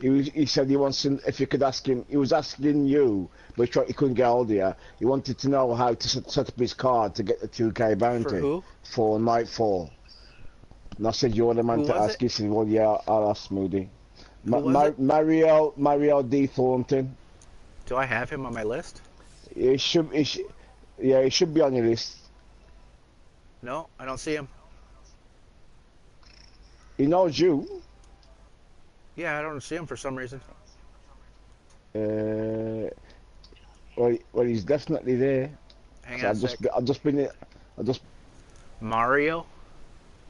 He said he wants to, if you could ask him. He was asking you, but he couldn't get hold of you. He wanted to know how to set up his card to get the 2K For bounty who? for Nightfall. And I said, you're the man Who to was ask. it? He said, well, yeah, I'll ask Moody. Who was it? Mario D. Thornton. Do I have him on my list? Yeah, it should be on your list. No, I don't see him. He knows you. Yeah, I don't see him for some reason. Well, he's definitely there. Hang So on a sec. I've just been, I just. Mario?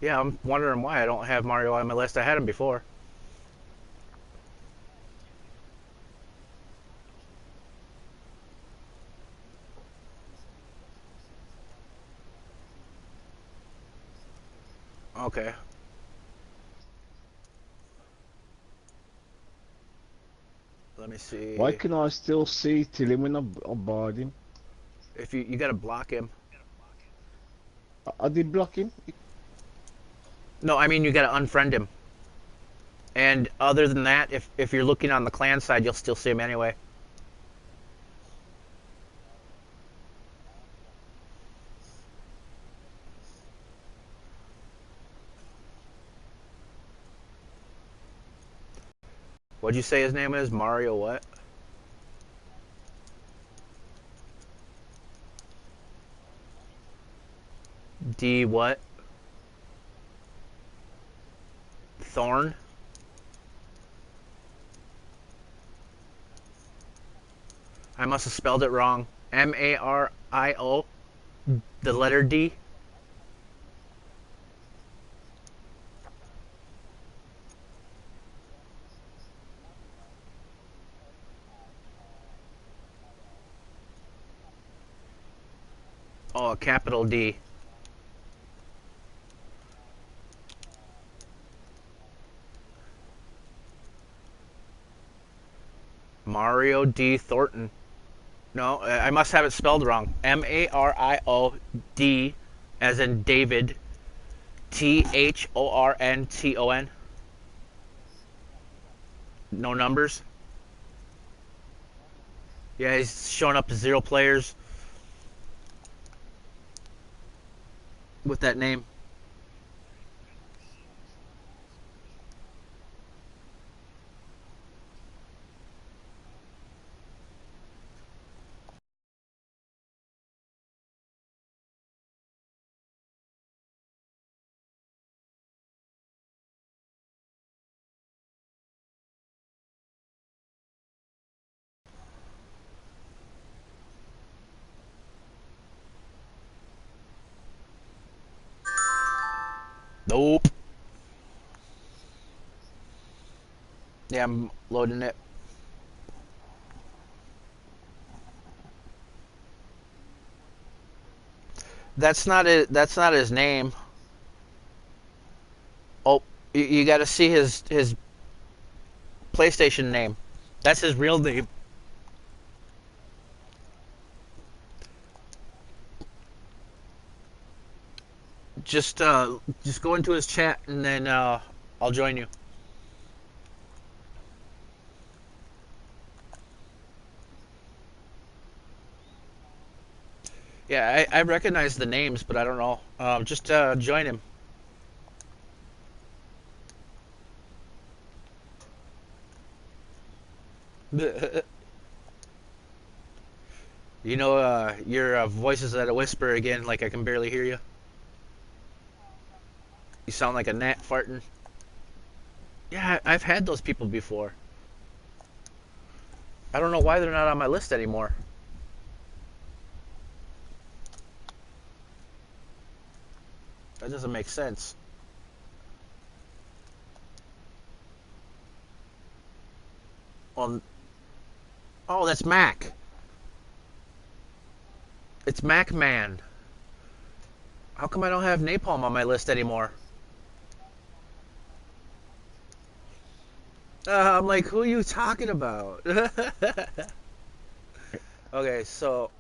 Yeah, I'm wondering why I don't have Mario on my list. I had him before. Okay. Let me Why see. can I still see Tilly when I barred him? If you gotta block him. I did block him. No, I mean you gotta unfriend him. And other than that, if you're looking on the clan side, you'll still see him anyway. What'd you say his name is? Mario what? D what? Thorn? I must have spelled it wrong. Mario, the letter D. Oh, a capital D. Mario D. Thornton. No, I must have it spelled wrong. Mario D, as in David. Thornton. No numbers. Yeah, he's showing up as 0 players with that name. Nope. Yeah, I'm loading it. That's not it. That's not his name. Oh, you got to see his PlayStation name. That's his real name. Just go into his chat and then I'll join you. Yeah, I recognize the names, but I don't know. Just join him. You know, your voice is at a whisper again, like I can barely hear you. You sound like a gnat farting. Yeah, I've had those people before. I don't know why they're not on my list anymore. That doesn't make sense. Well, oh, that's Mac. It's Mac Man. How come I don't have Napalm on my list anymore? I'm like, who are you talking about? Okay, so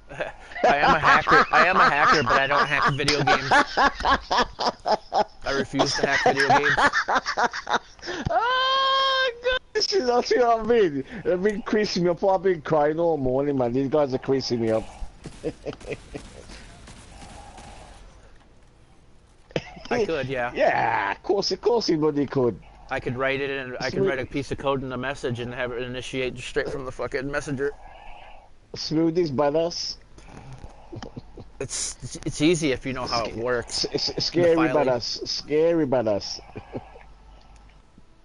I am a hacker. I am a hacker, but I don't hack video games. I refuse to hack video games. Oh, gosh, that's what I mean. They've been creasing me up. I've been crying all morning, man. These guys are creasing me up. I could, yeah. Yeah, of course, anybody could. I could write it, and I could write a piece of code in a message and have it initiate straight from the fucking messenger. Smoothies badass. It's easy if you know how it works. It's scary badass. Scary badass.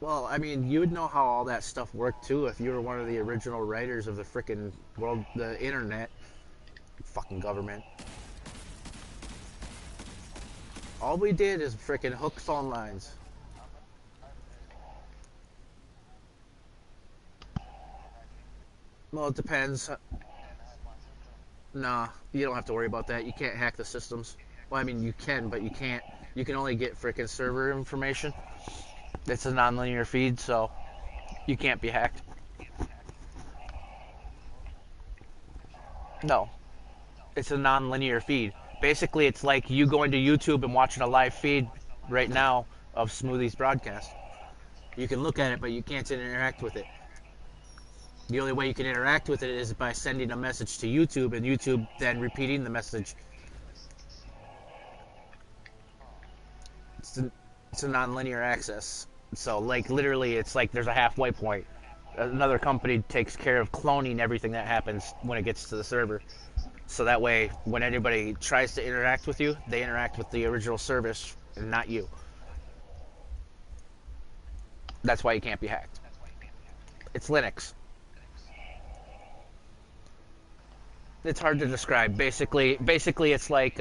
Well, I mean, you would know how all that stuff worked too if you were one of the original writers of the frickin' world, the internet. Fucking government. All we did is frickin' hook phone lines. Well, it depends. Nah, you don't have to worry about that. You can't hack the systems. Well, I mean, you can, but you can't. You can only get frickin' server information. It's a non-linear feed, so you can't be hacked. No, it's a non-linear feed. Basically, it's like you going to YouTube and watching a live feed right now of Smoothie's broadcast. You can look at it, but you can't interact with it. The only way you can interact with it is by sending a message to YouTube, and YouTube then repeating the message. It's a non-linear access. So, like, literally, it's like there's a halfway point. Another company takes care of cloning everything that happens when it gets to the server. So that way, when anybody tries to interact with you, they interact with the original service and not you. That's why you can't be hacked. It's Linux. It's hard to describe. Basically, it's like,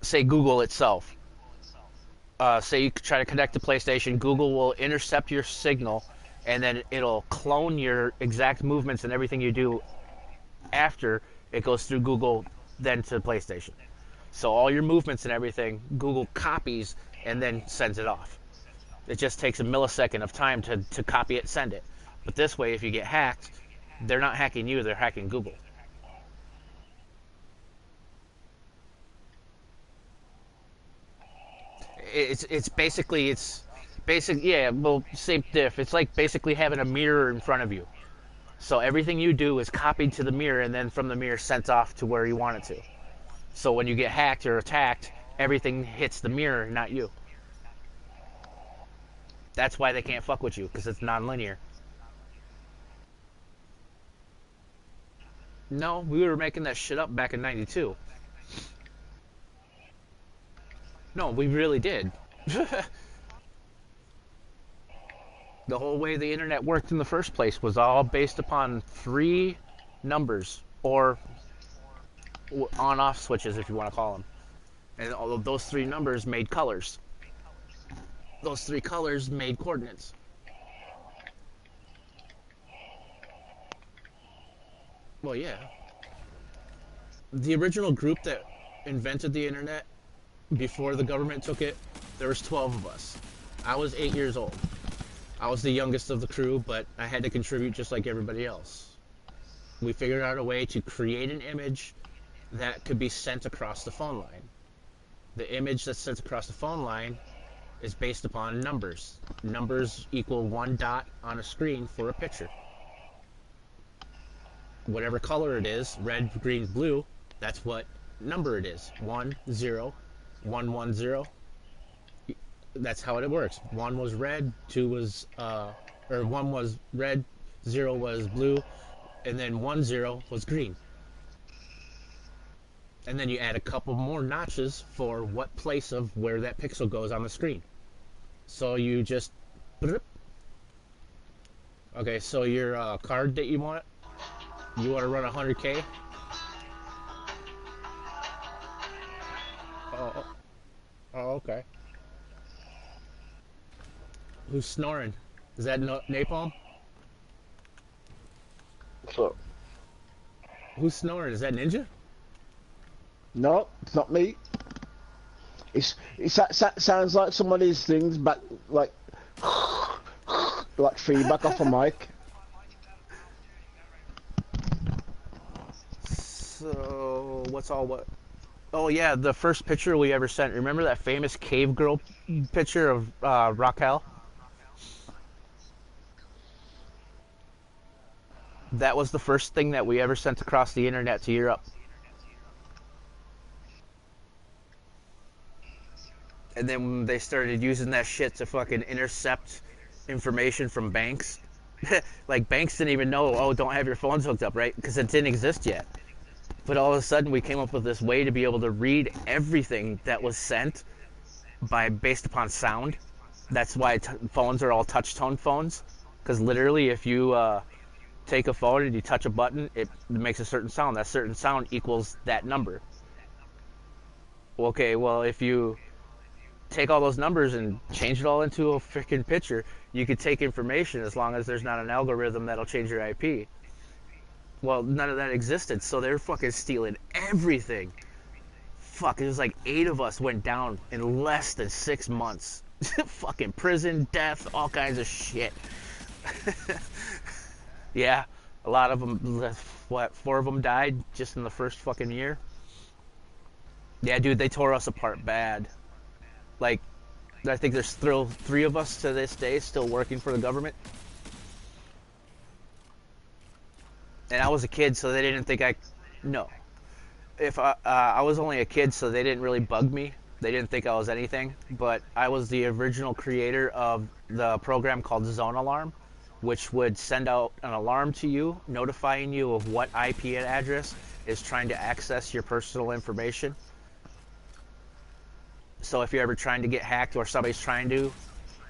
say, Google itself. Say you try to connect to PlayStation, Google will intercept your signal, and then it'll clone your exact movements and everything you do after it goes through Google, then to PlayStation. So all your movements and everything, Google copies and then sends it off. It just takes a millisecond of time to copy it and send it. But this way, if you get hacked, they're not hacking you, they're hacking Google. It's basically, yeah, well, same diff. It's like basically having a mirror in front of you. So everything you do is copied to the mirror, and then from the mirror sent off to where you want it to. So when you get hacked or attacked, everything hits the mirror, not you. That's why they can't fuck with you, because it's non-linear. No, we were making that shit up back in '92. No, we really did. The whole way the internet worked in the first place was all based upon 3 numbers, or on-off switches, if you want to call them. And all of those 3 numbers made colors. Those 3 colors made coordinates. Well, yeah. The original group that invented the internet, before the government took it, there was 12 of us. I was 8 years old. I was the youngest of the crew, but I had to contribute just like everybody else. We figured out a way to create an image that could be sent across the phone line. The image that's sent across the phone line is based upon numbers. Numbers equal 1 dot on a screen for a picture. Whatever color it is, red, green, blue, that's what number it is. 1, 0, 1, 1, 0. That's how it works. 1 was red, 2 was, or 1 was red, 0 was blue, and then 1, 0 was green. And then you add a couple more notches for what place of where that pixel goes on the screen. So you just, okay, so your card that you want to run 100K? Oh, okay. Who's snoring? Is that Napalm? What's up? Who's snoring? Is that Ninja? No, it's not me. It sounds like some of these things, but like feedback off a mic. So what's all what? Oh yeah, the first picture we ever sent. Remember that famous cave girl picture of Raquel? That was the first thing that we ever sent across the internet to Europe. And then they started using that shit to fucking intercept information from banks. Like banks didn't even know, oh, don't have your phones hooked up, right? Because it didn't exist yet. But all of a sudden, we came up with this way to be able to read everything that was sent by based upon sound. That's why phones are all touch tone phones. Because literally, if you take a phone and you touch a button, it makes a certain sound. That certain sound equals that number. Okay, well, if you take all those numbers and change it all into a freaking picture, you could take information as long as there's not an algorithm that'll change your IP. Well, none of that existed, so they're fucking stealing everything. Fuck, it was like 8 of us went down in less than 6 months. Fucking prison, death, all kinds of shit. Yeah, a lot of them, what, 4 of them died just in the first fucking year? Yeah, dude, they tore us apart bad. Like, I think there's still 3 of us to this day still working for the government. And I was a kid, so they didn't think I... No. If I was only a kid, so they didn't really bug me. They didn't think I was anything. But I was the original creator of the program called Zone Alarm, which would send out an alarm to you, notifying you of what IP address is trying to access your personal information. So if you're ever trying to get hacked or somebody's trying to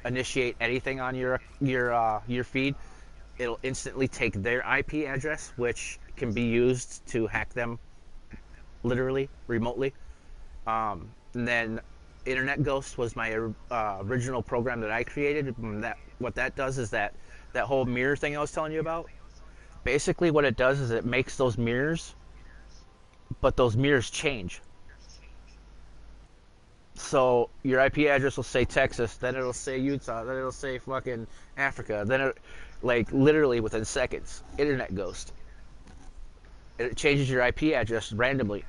initiate anything on your feed, it'll instantly take their IP address, which can be used to hack them literally, remotely. And then Internet Ghost was my original program that I created. And what that does is that whole mirror thing I was telling you about, basically what it does is it makes those mirrors, but those mirrors change. So your IP address will say Texas, then it'll say Utah, then it'll say fucking Africa, then it, like literally within seconds. Internet Ghost. It changes your IP address randomly,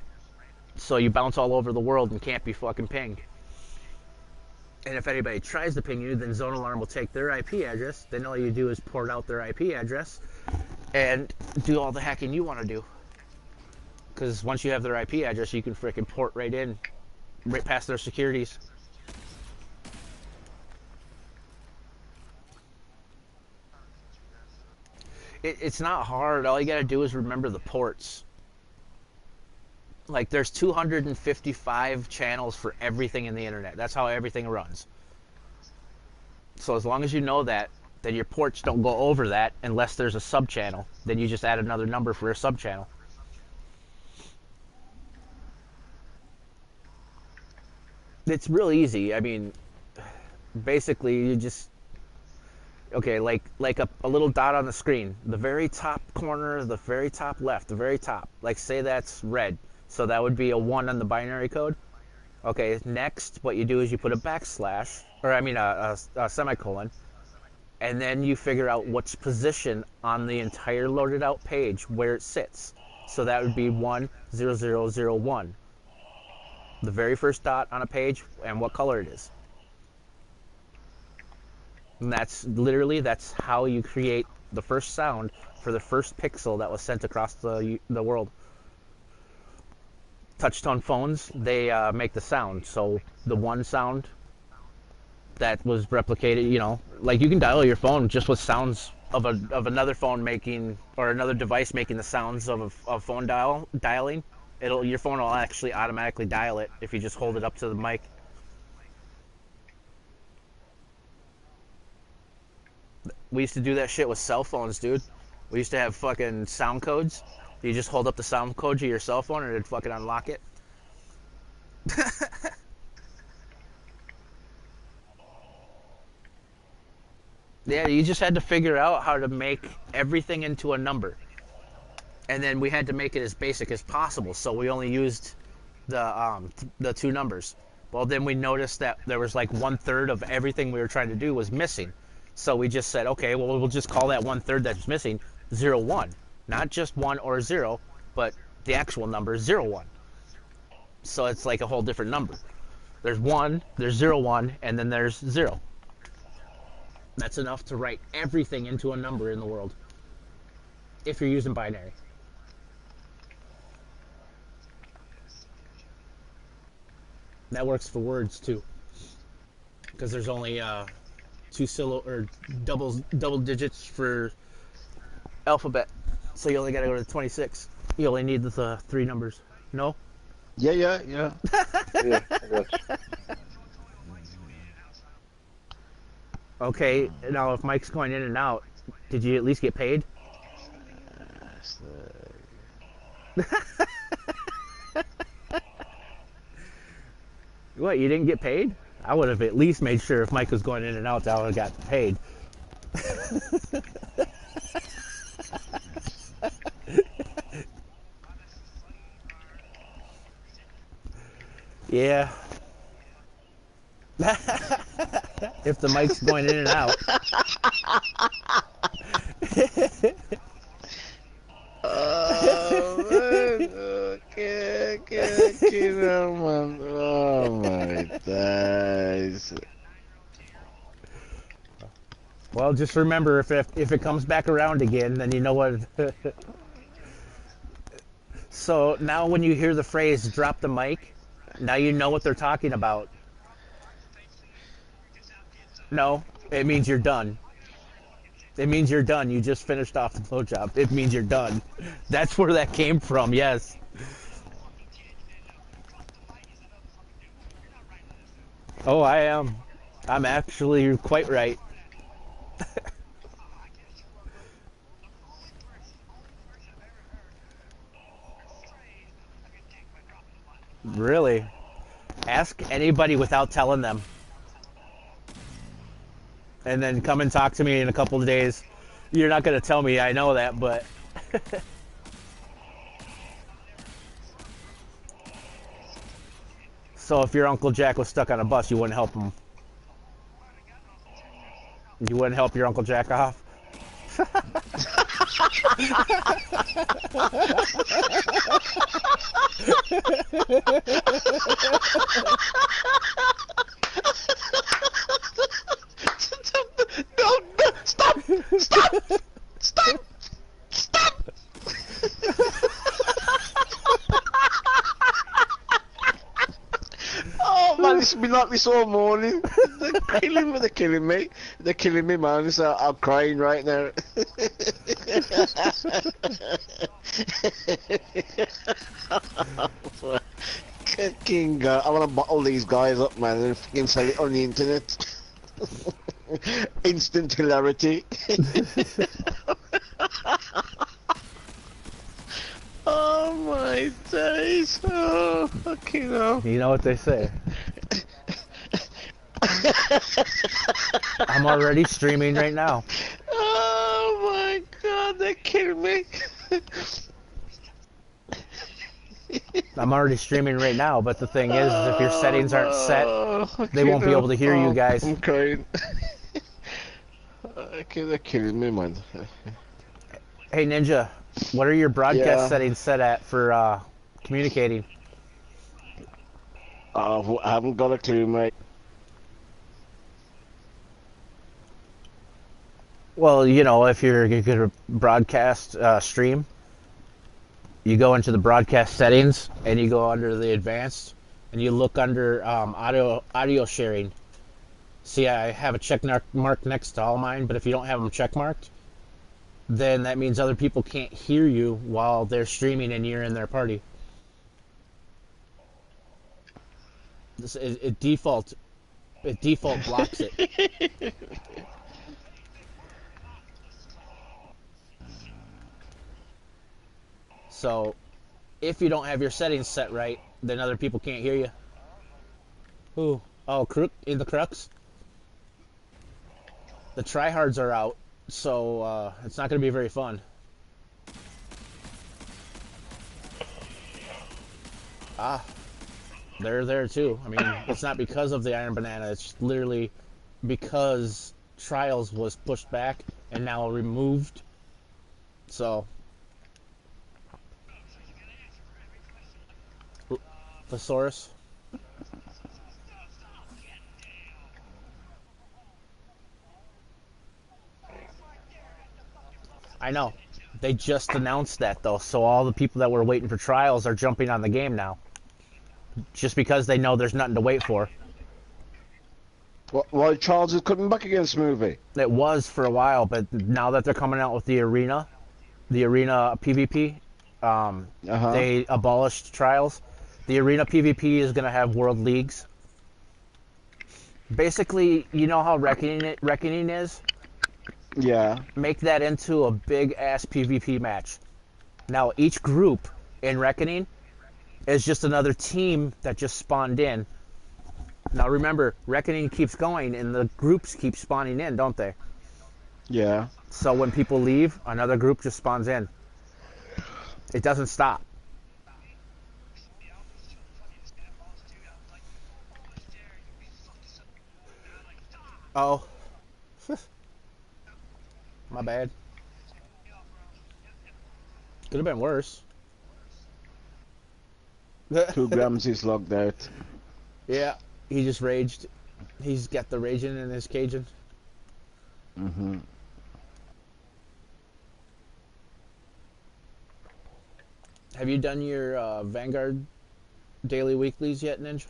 so you bounce all over the world and can't be fucking pinged. And if anybody tries to ping you, then Zone Alarm will take their IP address. Then all you do is port out their IP address and do all the hacking you want to do. Because once you have their IP address, you can freaking port right in, right past their securities. It's not hard. All you gotta do is remember the ports. Like, there's 255 channels for everything in the internet. That's how everything runs. So as long as you know that, then your ports don't go over that unless there's a sub-channel. Then you just add another number for a sub-channel. It's real easy. I mean, basically, you just... Okay, like a little dot on the screen. The very top corner, the very top left, the very top. Like, say that's red. So that would be a 1 on the binary code. Okay, next, what you do is you put a backslash, or I mean a semicolon, and then you figure out which position on the entire loaded out page where it sits. So that would be 10001. The very first dot on a page and what color it is. And that's how you create the first sound for the first pixel that was sent across the world. Touchtone phones, they make the sound. So the one sound that was replicated, you know, like you can dial your phone just with sounds of another phone making, or another device making the sounds of phone dialing. Your phone will actually automatically dial it if you just hold it up to the mic. We used to do that shit with cell phones, dude. We used to have fucking sound codes. You just hold up the sound code to your cell phone and it'd fucking unlock it. Yeah, you just had to figure out how to make everything into a number. And then we had to make it as basic as possible, so we only used the 2 numbers. Well, then we noticed that there was like 1/3 of everything we were trying to do was missing. So we just said, okay, well, we'll just call that 1/3 that's missing 01. Not just 1 or 0, but the actual number 01. So it's like a whole different number. There's 1, there's 0, 1, and then there's 0. That's enough to write everything into a number in the world if you're using binary. That works for words too, because there's only double digits for alphabet, so you only got to go to 26. You only need the 3 numbers. No? Yeah. Yeah, I got you. Okay, now if Mike's going in and out, did you at least get paid? What, you didn't get paid? I would have at least made sure if Mike was going in and out that I would have got paid. Yeah. If the mic's going in and out. Oh, man. Okay, man. Oh, my days. Well, just remember, if it comes back around again, then you know what. So now when you hear the phrase "drop the mic," now you know what they're talking about. No, it means you're done. It means you're done. You just finished off the blowjob. It means you're done. That's where that came from, yes. Oh, I am. I'm actually quite right. Really? Ask anybody without telling them. And then come and talk to me in a couple of days. You're not going to tell me, I know that, but... So if your Uncle Jack was stuck on a bus, you wouldn't help him? You wouldn't help your Uncle Jack off? No, stop! Stop! Oh man, it's been like this all morning. They're killing me. They're killing me, man. I'm crying right now. Fucking God, I want to bottle these guys up, man, and fucking sell it on the internet. Instant hilarity. Oh my days! Oh, fucking hell. You know what they say. I'm already streaming right now. Oh my God, they're killing me. I'm already streaming right now, but the thing is if your settings aren't set, they won't be able to hear you guys. I'm crying. They're killing me, man. Hey Ninja, what are your broadcast settings set at for communicating? I haven't got a clue, mate. Well, you know, if you're going to broadcast stream, you go into the broadcast settings and you go under the advanced and you look under audio sharing. See, I have a check mark next to all mine, but if you don't have them check marked, then that means other people can't hear you while they're streaming and you're in their party. It default blocks it. So, if you don't have your settings set right, then other people can't hear you. Who? Oh, Crook in the Crux? The tryhards are out, so it's not going to be very fun. Ah, they're there too. I mean, it's not because of the Iron Banana, it's literally because Trials was pushed back and now removed. So... Thesaurus. I know. They just announced that though, so all the people that were waiting for trials are jumping on the game now. Just because they know there's nothing to wait for. Why Charles is coming back again, Smoothie? It was for a while, but now that they're coming out with the arena PvP, they abolished trials. The arena PvP is going to have world leagues. Basically, you know how Reckoning is? Yeah. Make that into a big ass PvP match. Now each group in Reckoning is just another team that just spawned in. Now remember, Reckoning keeps going and the groups keep spawning in, don't they? Yeah. So when people leave, another group just spawns in. It doesn't stop. Oh. My bad. Could have been worse. 2 grams is logged out. Yeah, he just raged. He's got the raging in his Cajun. Mm-hmm. Have you done your Vanguard daily weeklies yet, Ninja?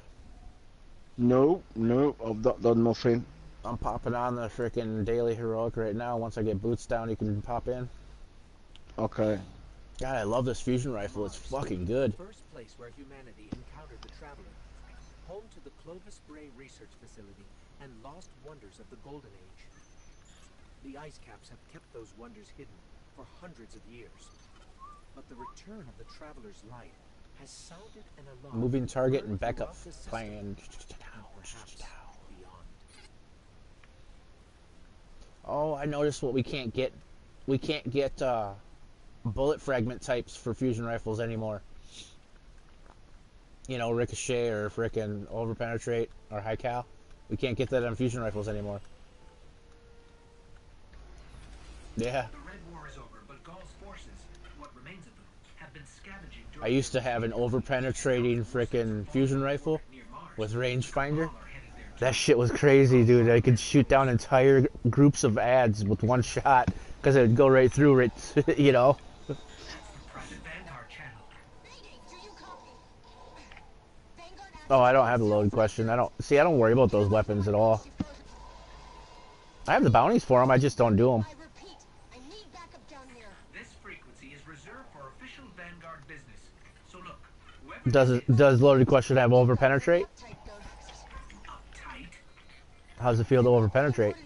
No, I've not done nothing. I'm popping on the freaking daily heroic right now. Once I get boots down, you can pop in. Okay. God, I love this fusion rifle. It's fucking good. First place where humanity encountered the Traveler, home to the Clovis Bray Research Facility and lost wonders of the Golden Age. The ice caps have kept those wonders hidden for hundreds of years. But the return of the Traveler's light has sounded an alarm. Moving target and backup plan. Oh, I noticed what we can't get. We can't get bullet fragment types for fusion rifles anymore. You know, ricochet or frickin' overpenetrate or high cal. We can't get that on fusion rifles anymore. Yeah. The Red War is over, but Gaul's forces, what remains of them, have been scavenging. I used to have an overpenetrating frickin' fusion rifle with rangefinder. That shit was crazy, dude. I could shoot down entire groups of ads with one shot because it would go right through it, you know. Oh, I don't have the loaded question. I don't worry about those weapons at all. I have the bounties for them. I just don't do them. This frequency is reserved for official Vanguard business. So look, Does loaded question have overpenetrate? How's it feel to overpenetrate?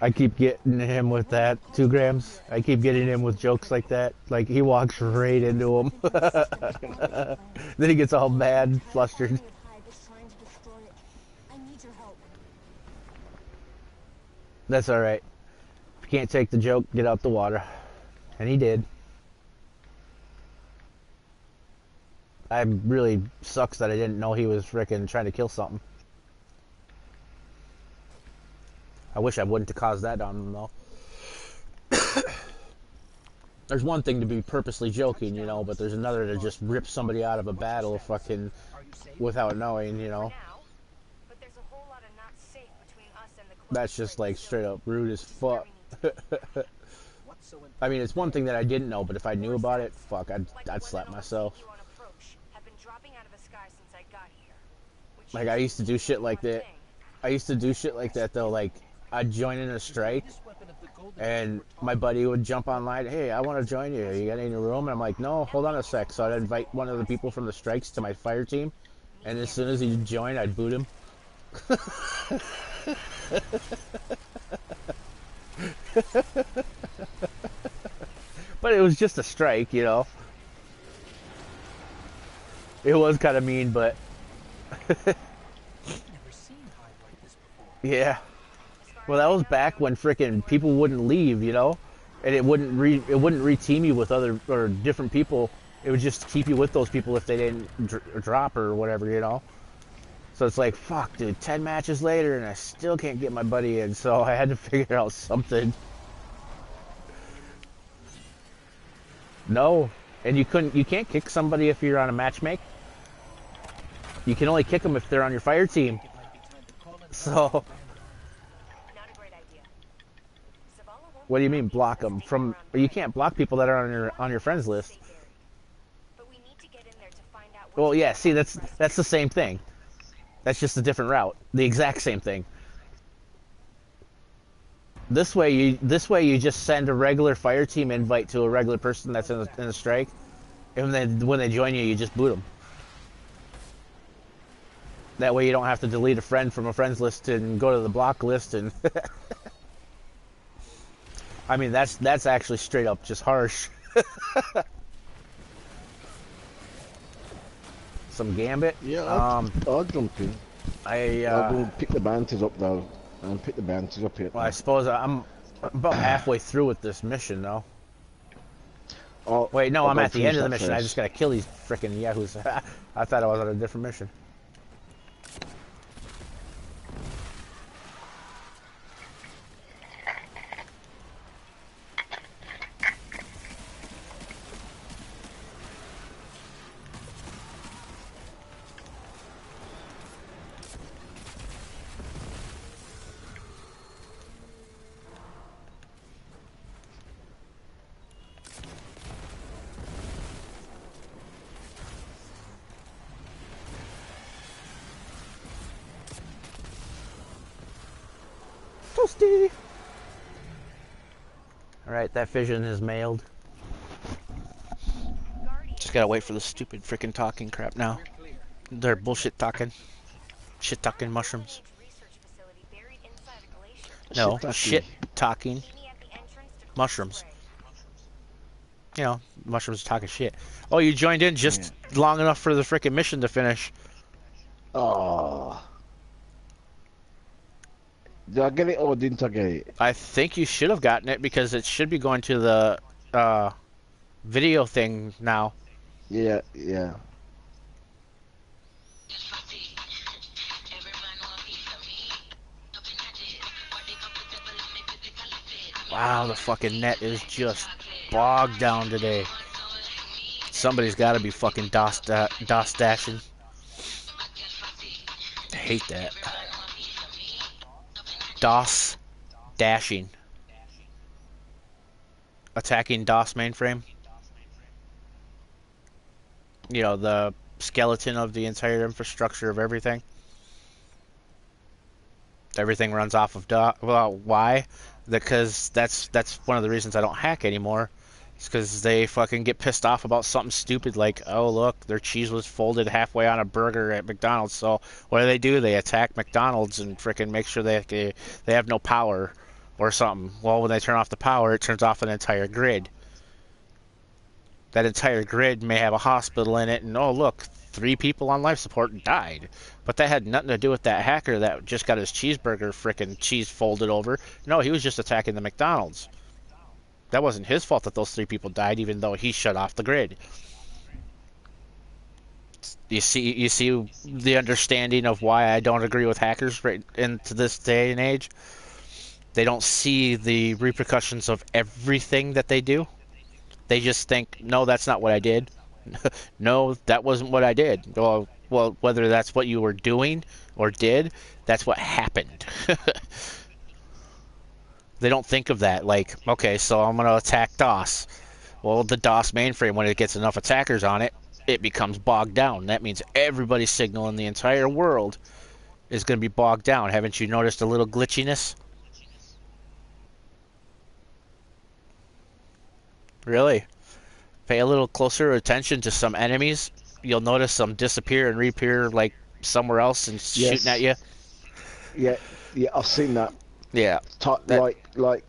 I keep getting him with that 2 grams. I keep getting him with jokes like that. Like he walks right into him. Then he gets all mad, flustered. That's all right. If you can't take the joke, get out the water. And he did. I really sucks that I didn't know he was frickin' trying to kill something. I wish I wouldn't have caused that on him, though. There's one thing to be purposely joking, you know, but there's another to just rip somebody out of a battle fucking without knowing, you know. That's just like straight up rude as fuck. I mean, it's one thing that I didn't know, but if I knew about it, fuck, I'd slap myself. Like, I used to do shit like that. I used to do shit like that, though. Like, I'd join in a strike, and my buddy would jump online. Hey, I want to join you. You got any room? And I'm like, no, hold on a sec. So I'd invite one of the people from the strikes to my fire team, and as soon as he'd join, I'd boot him. But it was just a strike, you know. It was kind of mean, but yeah. Well, that was back when frickin' people wouldn't leave, you know, and it wouldn't re-team you with other or different people. It would just keep you with those people if they didn't drop or whatever, you know. So it's like, fuck, dude, 10 matches later and I still can't get my buddy in, so I had to figure out something. No, and you can't kick somebody if you're on a matchmake. You can only kick them if they're on your fire team. It might be time to call in So, help from Not a great idea. Zavala won't what do you be mean happy block with us them taking from? her on You board. can't block people that are on your friends list. Stay buried. But we need to get in there to find out Well, which yeah. one See, happened first. that's the same thing. That's just a different route. The exact same thing. This way you just send a regular fire team invite to a regular person that's in a strike, and then when they join you, you just boot them. That way you don't have to delete a friend from a friends list and go to the block list and. I mean that's actually straight up just harsh. Some gambit. Yeah, I'll jump in. I'll go pick the bounties up though, and pick the bounties up here. Well, I suppose I'm about halfway through with this mission though. Wait, no, I'm at the end of the mission. I just gotta kill these frickin' yahoos. I thought I was on a different mission. Toasty! Alright, that vision is mailed. Just gotta wait for the stupid freaking talking crap now. We're clear. They're bullshit talking. Shit talking mushrooms. Research facility buried inside a glacier. No, Shit-talking. shit talking Meet me at the entrance to mushrooms. Spray. You know, mushrooms talking shit. Oh, you joined in just long enough for the freaking mission to finish. Oh. Did I get it or didn't I get it? I think you should have gotten it because it should be going to the video thing now. Yeah, yeah. Wow, the fucking net is just bogged down today. Somebody's got to be fucking DOS dashing. I hate that. DOS dashing. Attacking DOS mainframe. You know, the skeleton of the entire infrastructure of everything. Everything runs off of DOS. Well, why? Because that's one of the reasons I don't hack anymore. It's because they fucking get pissed off about something stupid like, oh look, their cheese was folded halfway on a burger at McDonald's. So what do? They attack McDonald's and freaking make sure they have no power or something. Well, when they turn off the power, it turns off an entire grid. That entire grid may have a hospital in it, and oh look, 3 people on life support died. But that had nothing to do with that hacker that just got his cheeseburger frickin' cheese folded over. No, he was just attacking the McDonald's. That wasn't his fault that those 3 people died, even though he shut off the grid. You see the understanding of why I don't agree with hackers right into this day and age? They don't see the repercussions of everything that they do. They just think, no, that's not what I did. No, that wasn't what I did. Well, whether that's what you were doing or did, that's what happened. They don't think of that. Like, okay, so I'm going to attack DOS. Well, the DOS mainframe, when it gets enough attackers on it, it becomes bogged down. That means everybody's signal in the entire world is going to be bogged down. Haven't you noticed a little glitchiness? Really? Pay a little closer attention to some enemies. You'll notice some disappear and reappear like somewhere else and shooting at you. Yeah, yeah, I've seen that. Yeah. Like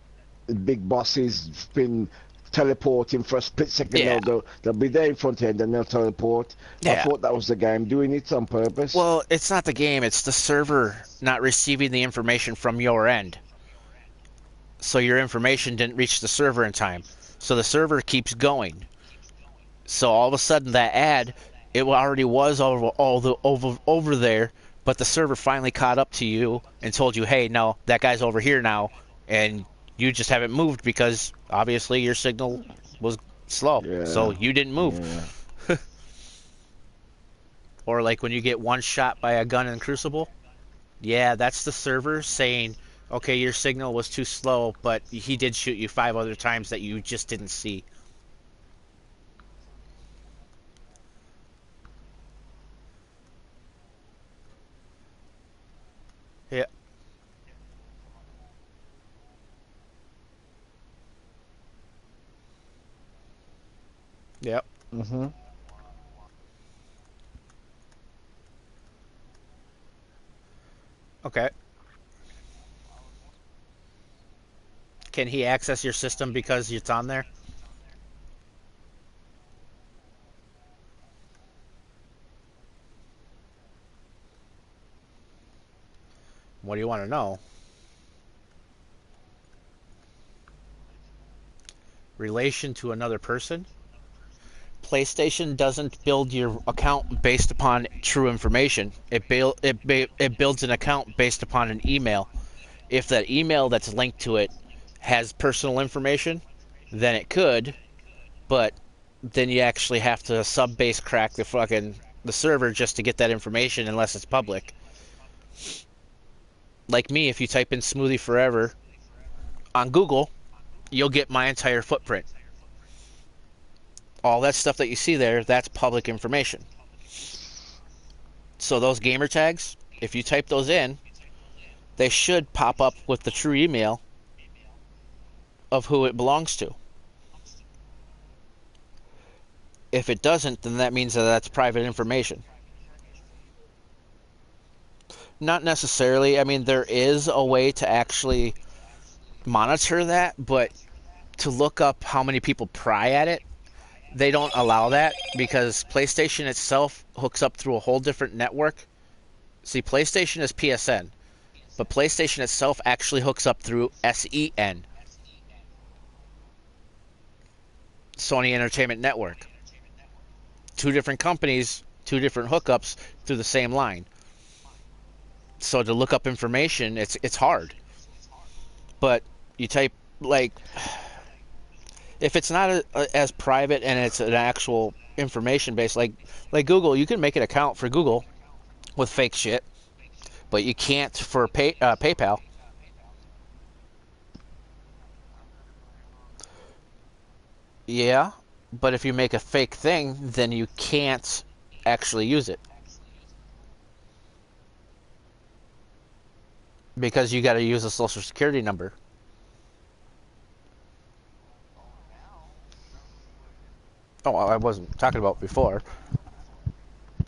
the big bosses been teleporting for a split second. Yeah. They'll be there in front of you and then they'll teleport. Yeah. I thought that was the game doing it on purpose. Well, it's not the game. It's the server not receiving the information from your end. So your information didn't reach the server in time. So the server keeps going. So all of a sudden that ad, it already was over there, but the server finally caught up to you and told you, hey, no, that guy's over here now, and you just haven't moved because obviously your signal was slow. So Yeah. you didn't move. Yeah. Or like when you get one shot by a gun in Crucible, yeah, that's the server saying, okay, your signal was too slow, but he did shoot you 5 other times that you just didn't see. Yeah. Yep. Mm-hmm. Okay. Can he access your system because it's on there? What do you want to know? Relation to another person? PlayStation doesn't build your account based upon true information. It builds an account based upon an email. If that email that's linked to it has personal information, then it could, but then you actually have to sub base crack the server just to get that information unless it's public. Like me, if you type in Smoothie Forever on Google, you'll get my entire footprint. All that stuff that you see there, that's public information. So those gamer tags, if you type those in, they should pop up with the true email of who it belongs to. If it doesn't, then that means that that's private information. Not necessarily. I mean, there is a way to actually monitor that, but to look up how many people pry at it, they don't allow that because PlayStation itself hooks up through a whole different network. See, PlayStation is PSN, but PlayStation itself actually hooks up through SEN, Sony Entertainment Network. Two different companies, two different hookups through the same line. So to look up information, it's hard. But you type like if it's not as private and it's an actual information base like Google, you can make an account for Google with fake shit, but you can't for PayPal. Yeah, but if you make a fake thing, then you can't actually use it because you got to use a social security number. Oh, I wasn't talking about before.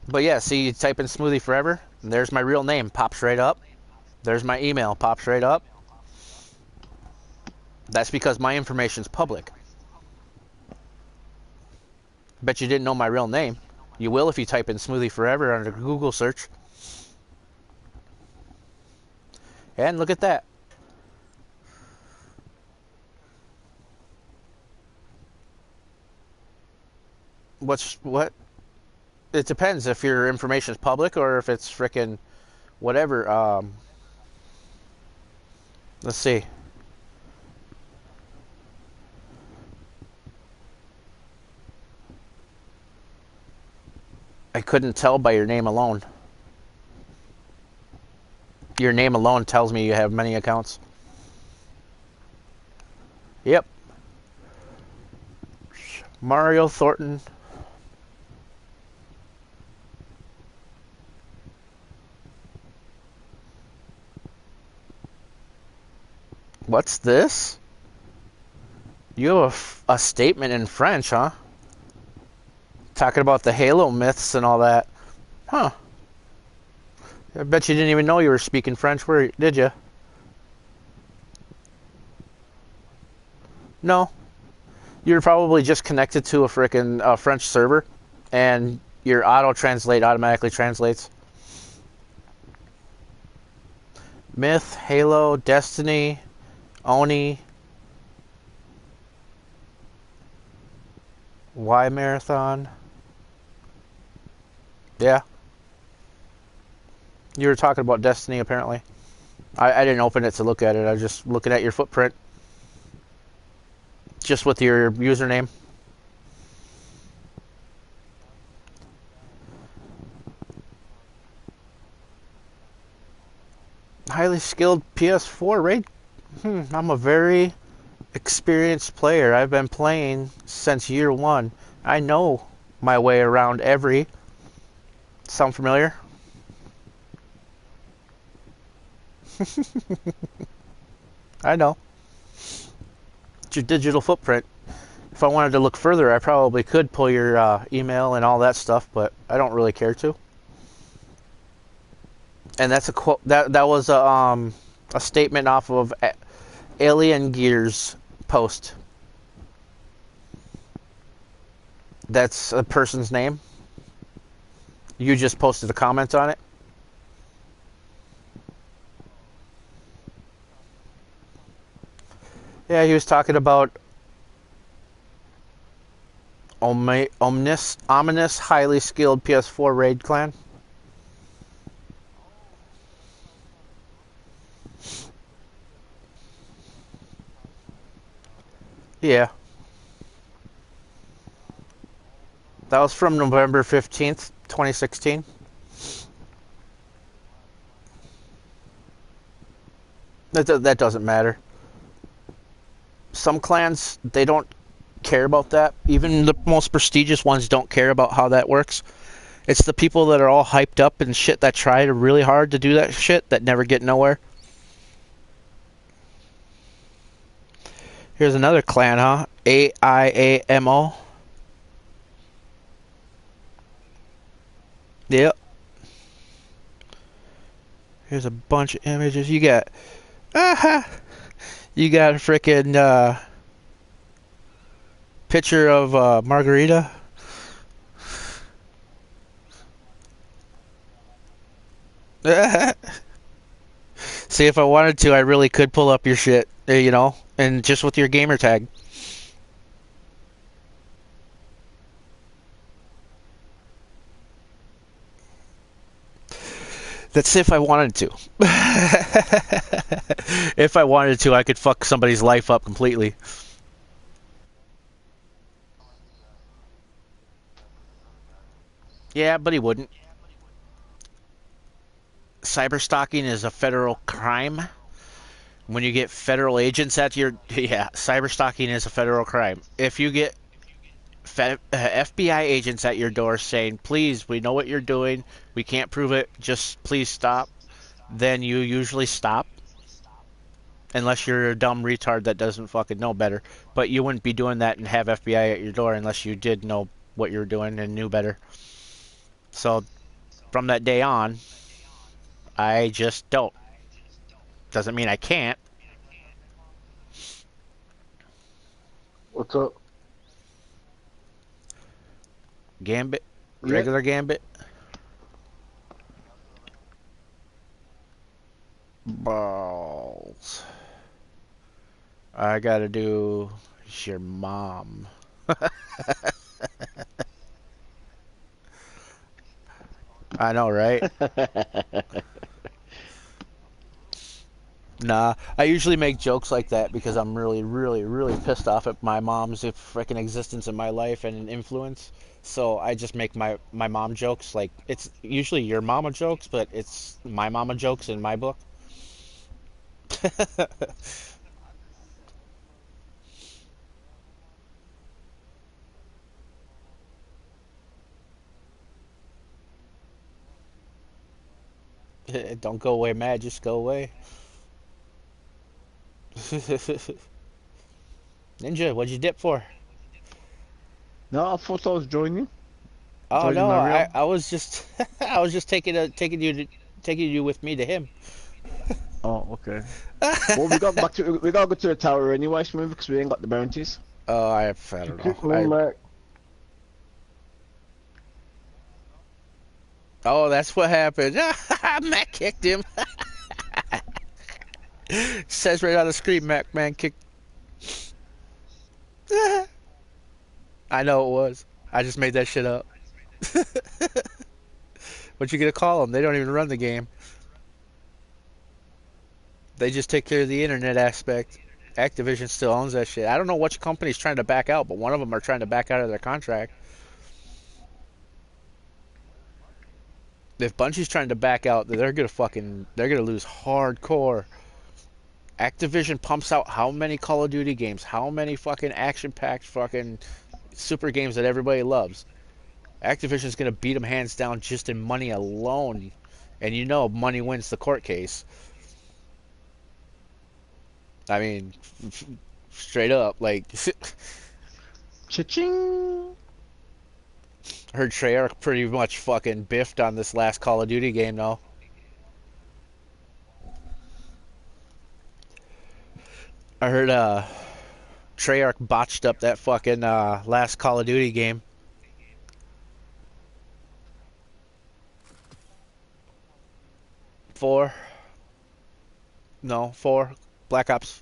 But yeah, see, you type in Smoothie Forever, and there's my real name, pops right up. There's my email, pops right up. That's because my information's public. Bet you didn't know my real name. You will if you type in Smoothie Forever under Google search. And look at that. What? It depends if your information is public or if it's frickin' whatever. Let's see. I couldn't tell by your name alone. Your name alone tells me you have many accounts. Yep. Mario Thornton. What's this? You have a statement in French, huh? Talking about the Halo myths and all that. Huh. I bet you didn't even know you were speaking French, did you? No. You're probably just connected to a frickin' French server, and your auto-translate automatically translates. Myth, Halo, Destiny, Oni, Y Marathon. Yeah. You were talking about Destiny, apparently. I didn't open it to look at it. I was just looking at your footprint. Just with your username. Highly skilled PS4 raid. I'm a very experienced player. I've been playing since year one. I know my way around every. Sound familiar? I know. It's your digital footprint. If I wanted to look further, I probably could pull your email and all that stuff, but I don't really care to. And that's a quote. That was a statement off of Alien Gear's post. That's a person's name. You just posted a comment on it. Yeah, he was talking about ominous, highly skilled PS4 raid clan. Yeah. That was from November 15th, 2016. That doesn't matter. Some clans, they don't care about that. Even the most prestigious ones don't care about how that works. It's the people that are all hyped up and shit that try really hard to do that shit that never get nowhere. Here's another clan, huh? AIAMO. Yep. Here's a bunch of images. You got, you got a freaking picture of Margarita. See, if I wanted to, I really could pull up your shit, you know, and just with your gamer tag. That's if I wanted to. If I wanted to, I could fuck somebody's life up completely. Yeah, but he wouldn't. Cyberstalking is a federal crime. When you get federal agents at your... Yeah, cyberstalking is a federal crime. If you get FBI agents at your door saying, please, we know what you're doing, we can't prove it, just please stop, then you usually stop. Unless you're a dumb retard that doesn't fucking know better. But you wouldn't be doing that and have FBI at your door unless you did know what you were doing and knew better. So from that day on, I just don't. Doesn't mean I can't. What's up? Gambit, Yeah. regular Gambit. Balls. I gotta do your mom. I know, right? Nah, I usually make jokes like that because I'm really, really, really pissed off at my mom's freaking existence in my life and influence. So I just make my mom jokes. Like, it's usually your mama jokes, but it's my mama jokes in my book. Don't go away mad, just go away. Ninja, what'd you dip for? No, I thought I was joining. Oh Joining no, I, Marielle. I was just I was just taking you with me to him. Oh, okay. Well, we gotta go to the tower anyway, so because we ain't got the bounties. Oh, I don't know. Keep moving back. Oh, that's what happened. Matt kicked him. Says right on the screen, Mac man kicked. I know it was. I just made that shit up. What you gonna call them? They don't even run the game. They just take care of the internet aspect. Activision still owns that shit. I don't know which company's trying to back out, but one of them are trying to back out of their contract. if Bungie's trying to back out, they're gonna lose hardcore. Activision pumps out how many Call of Duty games, how many fucking action-packed fucking super games that everybody loves. Activision's gonna beat them hands down just in money alone, and you know money wins the court case. I mean, straight up, like, Cha-ching! heard Treyarch pretty much fucking biffed on this last Call of Duty game, though. I heard Treyarch botched up that fucking last Call of Duty game. Four. No, four. Black Ops.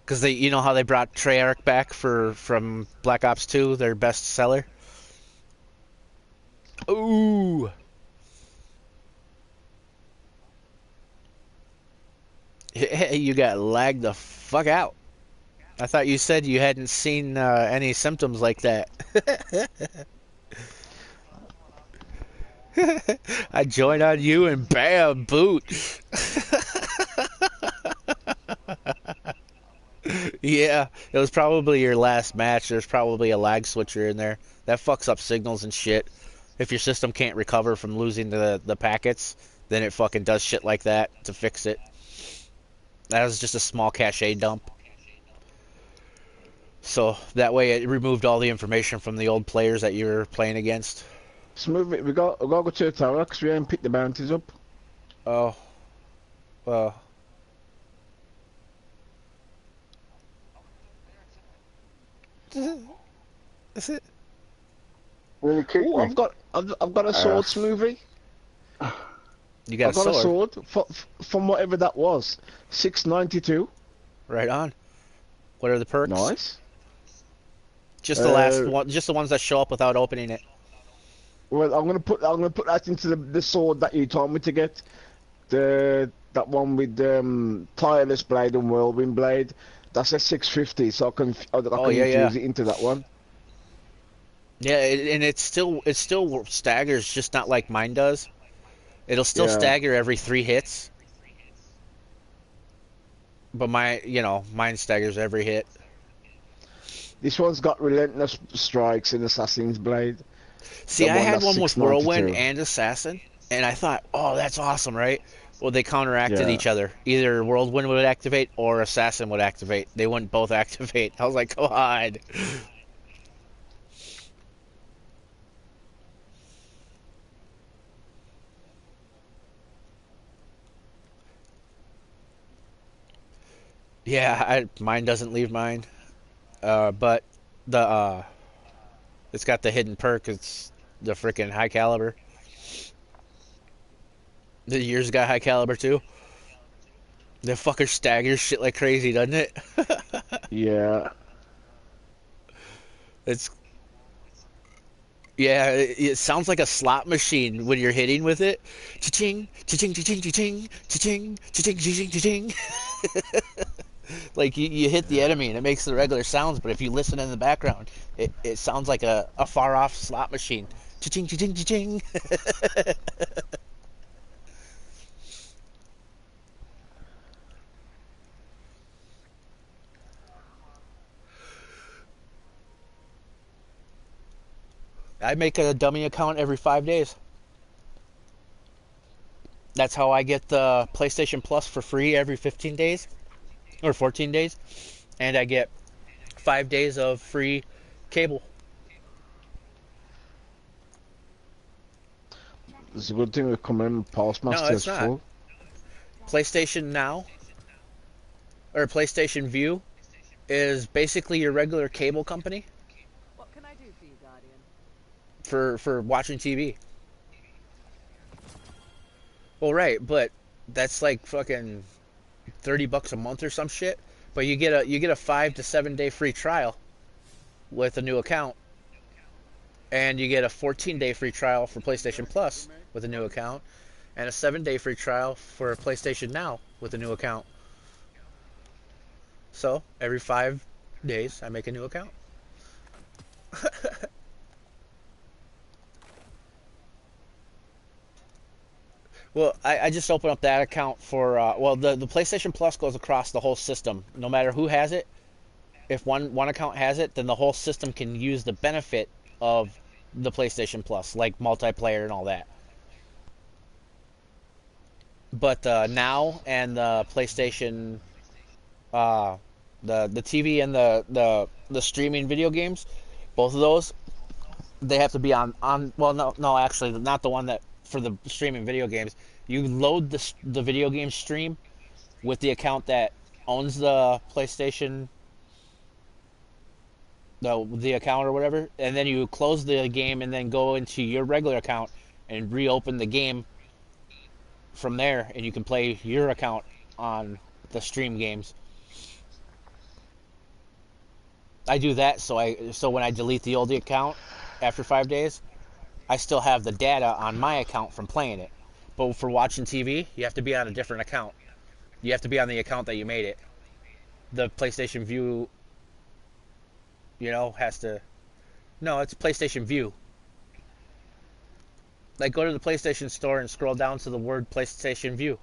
Because you know how they brought Treyarch back from Black Ops 2, their best seller. Ooh. You got lagged the fuck out. I thought you said you hadn't seen any symptoms like that. I join on you and bam, boot. Yeah, it was probably your last match. There's probably a lag switcher in there. That fucks up signals and shit. If your system can't recover from losing the packets, then it fucking does shit like that to fix it. That was just a small cache dump. So that way it removed all the information from the old players that you were playing against. Smooth it. We gotta go to the tower because we haven't picked the bounties up. Oh. Well. That's it. Really kick Oh, me. I've got a sword, Smoothie. You got I've got a sword. a sword from whatever that was. 692. Right on. What are the perks? Nice. Just the last one, just the ones that show up without opening it. Well, I'm gonna put that into the sword that you told me to get. That one with tireless blade and whirlwind blade. That's a 650, so I can use it into that one. Yeah, and it still staggers, just not like mine does. It'll still stagger every 3 hits. But mine staggers every hit. This one's got relentless strikes and assassin's blade. See, I had one with 692. whirlwind and assassin, and I thought, oh, that's awesome, right? Well, they counteracted each other. Either whirlwind would activate or assassin would activate. They wouldn't both activate. I was like, God. Yeah, mine doesn't leave mine. But it's got the hidden perk. It's the freaking high caliber. The yours got high caliber too. The fucker staggers shit like crazy, doesn't it? Yeah. It sounds like a slot machine when you're hitting with it. Cha-ching, cha-ching, cha-ching, cha-ching, cha-ching, cha-ching, cha-ching, cha-ching. Like you hit the enemy and it makes the regular sounds, but if you listen in the background, it sounds like a far off slot machine. Cha-ching, cha-ching, cha-ching. I make a dummy account every 5 days. That's how I get the PlayStation Plus for free every 15 days or 14 days, and I get 5 days of free cable. It's a good thing we come in Postmaster. No, it's not. Full. PlayStation Now or PlayStation View is basically your regular cable company What can I do for you, Guardian? for watching TV. Well, right, but that's like fucking $30 a month or some shit. But you get a 5 to 7 day free trial with a new account, and you get a 14-day free trial for PlayStation Plus with a new account, and a 7-day free trial for PlayStation Now with a new account. So every 5 days, I make a new account. Well, I just opened up that account for well, the PlayStation Plus goes across the whole system, no matter who has it. If one account has it, then the whole system can use the benefit of the PlayStation Plus, like multiplayer and all that. But now and the PlayStation, uh, the TV and the streaming video games, both of those they have to be on. Well, no, actually, not the one that for the streaming video games. You load the video game stream with the account that owns the PlayStation, the account or whatever, and then you close the game and then go into your regular account and reopen the game from there, and you can play your account on the stream games. I do that so when I delete the old account after 5 days, I still have the data on my account from playing it. But for watching TV, you have to be on a different account. You have to be on the account that you made it. The PlayStation View, has to. No, it's PlayStation View. Like, go to the PlayStation Store and scroll down to the word PlayStation View.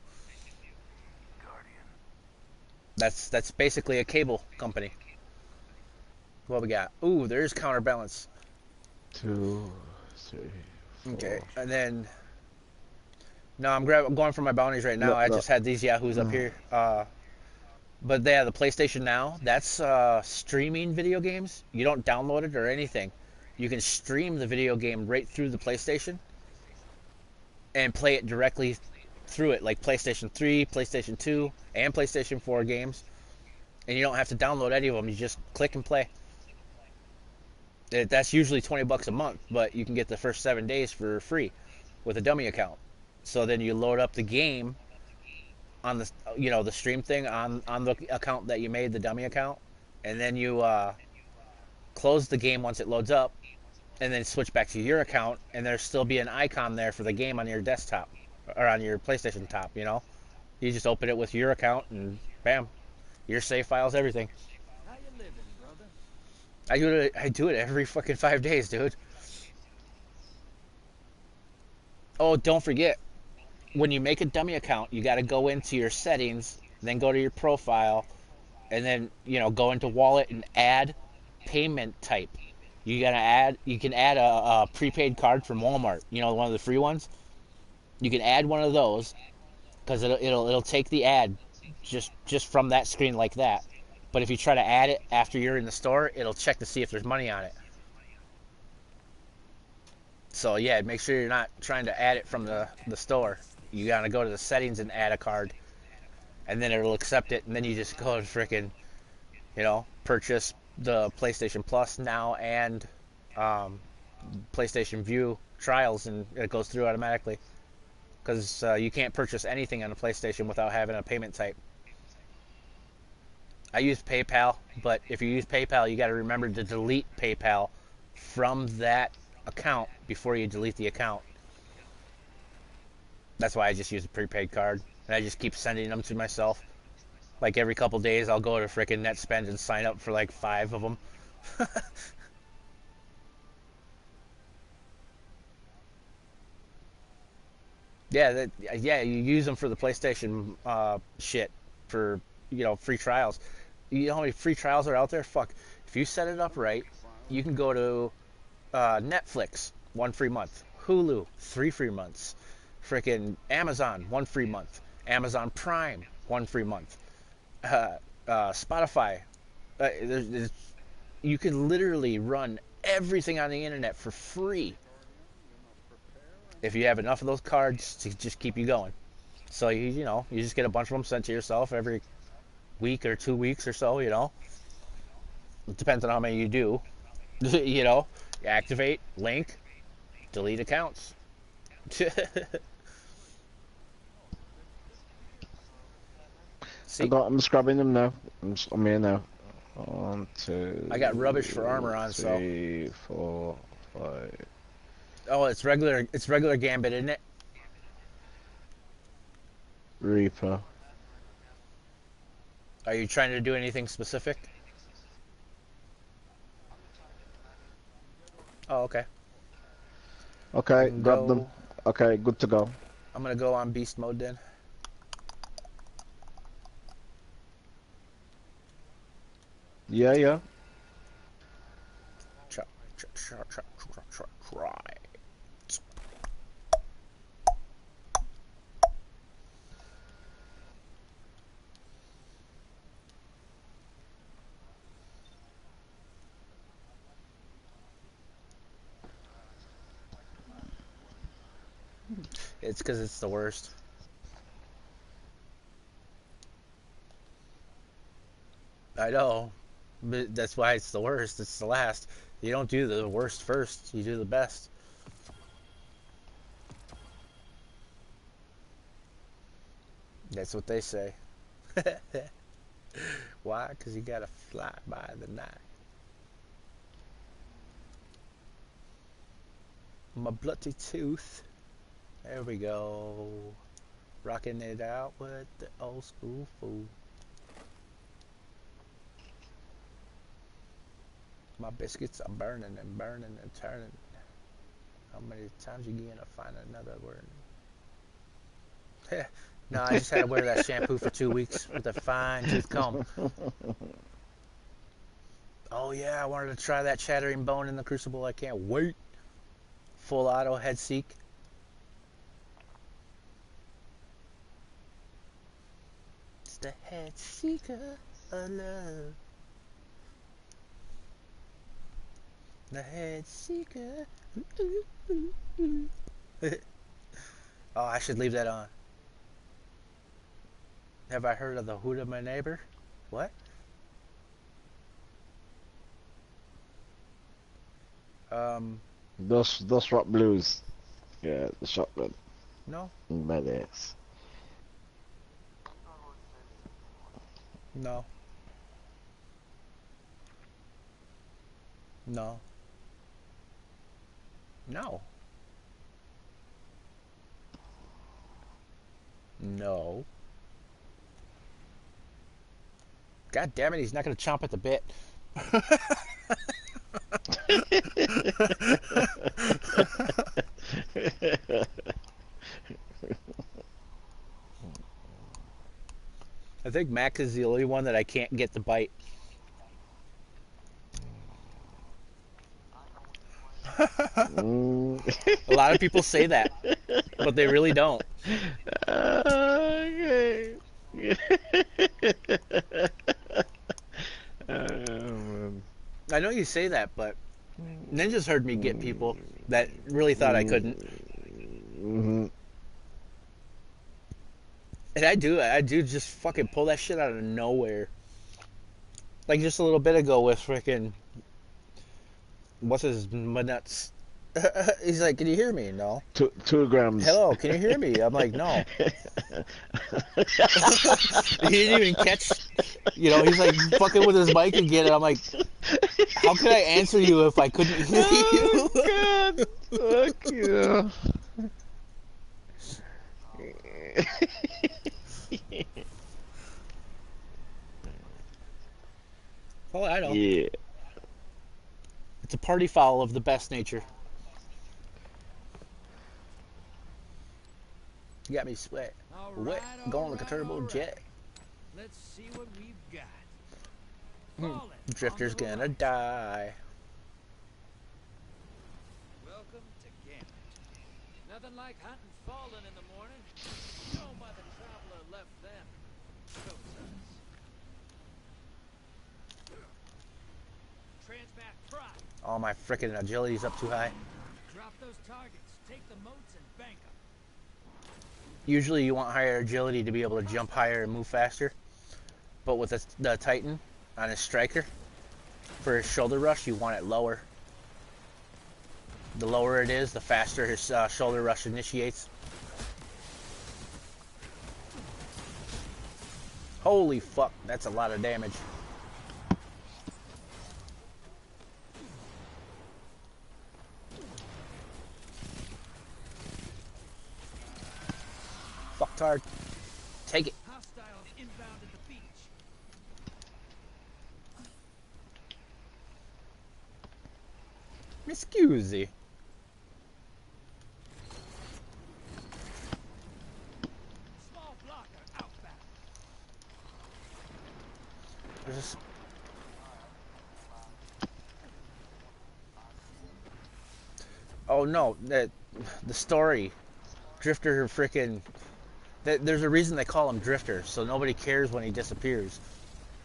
That's basically a cable company. What we got? Ooh, there's Counterbalance. 2, 3, 4. Okay, and then. No, I'm going for my bounties right now. Look, I look. just had these Yahoos up here. But yeah, the PlayStation Now, that's streaming video games. You don't download it or anything. You can stream the video game right through the PlayStation and play it directly through it, like PlayStation 3, PlayStation 2, and PlayStation 4 games. And you don't have to download any of them. You just click and play. That's usually $20 a month, but you can get the first 7 days for free with a dummy account. So then you load up the game on the stream thing on the account that you made, the dummy account, and then you close the game once it loads up, and then switch back to your account, and there'll still be an icon there for the game on your desktop or on your PlayStation top. You just open it with your account, and bam, your save files, everything. How you living, brother? I do it every fucking 5 days, dude. Oh, don't forget, when you make a dummy account, you got to go into your settings, then go to your profile, and then go into wallet and add payment type. You can add a prepaid card from Walmart. One of the free ones. You can add one of those because it'll take the ad just from that screen like that. But if you try to add it after you're in the store, it'll check to see if there's money on it. So yeah, make sure you're not trying to add it from the store. You gotta go to the settings and add a card, and then it'll accept it, and then you just go and frickin', purchase the PlayStation Plus now and PlayStation View trials, and it goes through automatically. Because you can't purchase anything on a PlayStation without having a payment type. I use PayPal, but if you use PayPal, you got to remember to delete PayPal from that account before you delete the account. That's why I just use a prepaid card, and I just keep sending them to myself. Like every couple days, I'll go to frickin' NetSpend and sign up for like 5 of them. Yeah, you use them for the PlayStation shit for free trials. You know how many free trials are out there? Fuck. If you set it up right, you can go to Netflix, 1 free month. Hulu, 3 free months. Frickin' Amazon, 1 free month. Amazon Prime, 1 free month. Spotify. You can literally run everything on the internet for free if you have enough of those cards to just keep you going. So you just get a bunch of them sent to yourself every week or 2 weeks or so. It depends on how many you do. You activate, link, delete accounts. See, I'm scrubbing them now. I'm here now. 1, 2. I got rubbish for armor on, 3, 4, 5. Oh, it's regular. It's regular Gambit, isn't it? Reaper. Are you trying to do anything specific? Oh, okay. Okay, grab Go. them. Okay, good to go. I'm gonna go on beast mode then. Yeah, yeah. Try. It's because it's the worst. I know, but that's why it's the worst. It's the last. You don't do the worst first. You do the best. That's what they say. Why? Because you gotta fly by the night. My bloody tooth. There we go. Rocking it out with the old school fool. My biscuits are burning and burning and turning. How many times you gonna find another word? No, I just had to wear that shampoo for 2 weeks with a fine tooth comb. Oh yeah, I wanted to try that chattering bone in the crucible. I can't wait. Full auto head seek. It's the head seeker of love. The head seeker. Oh, I should leave that on. Have I heard of the hoot of my neighbor? What? Those rock blues. Yeah, the shotgun. No, Badass. no, no, no, no. God damn it, he's not gonna chomp at the bit. I think Max is the only one that I can't get to bite. Mm. A lot of people say that, but they really don't. Okay. Man. I know you say that, but Ninja's heard me get people that really thought I couldn't. Mm-hmm. And I do just fucking pull that shit out of nowhere. Like just a little bit ago with freaking what's his nuts? He's like, "Can you hear me?" No. 2 grams. Hello, can you hear me? I'm like, no. He didn't even catch. He's like fucking with his mic again, and I'm like, how could I answer you if I couldn't hear you? Oh, God. Fuck you. Oh, I know. Yeah. It's a party foul of the best nature. You got me sweat. Wet, going like a turbo jet. Let's see what we've got. Drifter's gonna die. Welcome to Gambit. Nothing like hunting fallen in the morning. Show 'em why the traveler left them. Shows us. Transmat Prime. All my frickin' agility's up too high. Drop those targets. Take the moats and bank them. Usually you want higher agility to be able to jump higher and move faster. But with the Titan on his striker, for his shoulder rush, you want it lower. The lower it is, the faster his shoulder rush initiates. Holy fuck, that's a lot of damage. Fucktard. Take it. Hostiles inbound at the beach. Excuse me. There's oh no, the story. Drifter freaking. There's a reason they call him Drifter, so nobody cares when he disappears.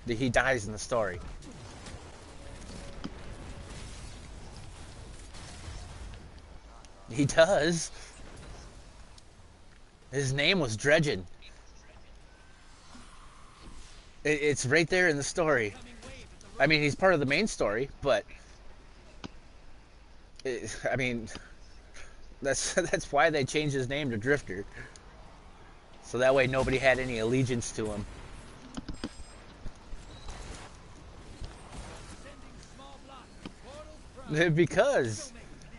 He dies in the story. He does. His name was Dredgen. It's right there in the story. I mean, he's part of the main story, but I mean, that's why they changed his name to Drifter. So that way nobody had any allegiance to him. Because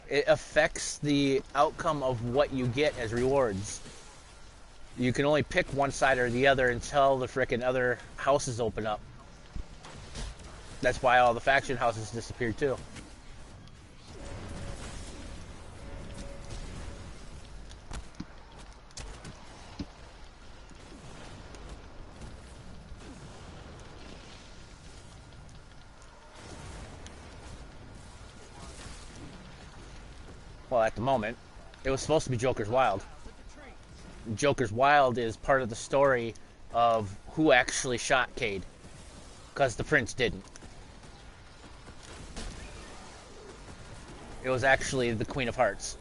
it affects the outcome of what you get as rewards. You can only pick one side or the other until the frickin' other houses open up. That's why all the faction houses disappeared too. Well, at the moment, it was supposed to be Joker's Wild. Joker's Wild is part of the story of who actually shot Cade, because the prince didn't. It was actually the Queen of Hearts.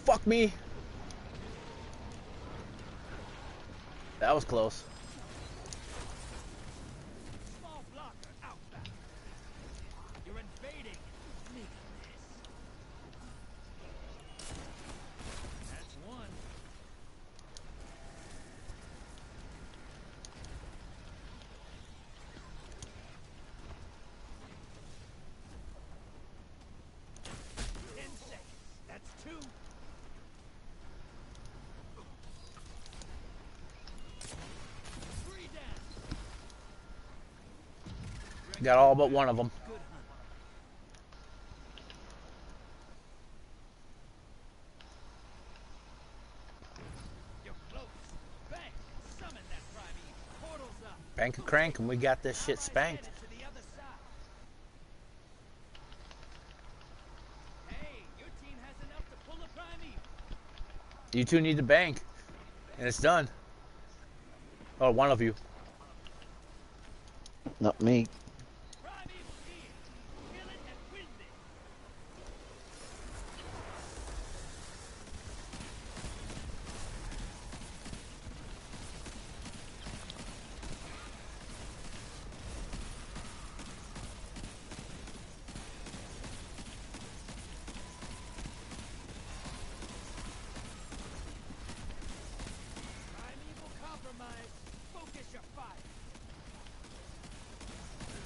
Fuck me! That was close. Got all but one of them. Bank a crank and we got this shit spanked. You two need to bank. And it's done. Oh, one of you. Not me.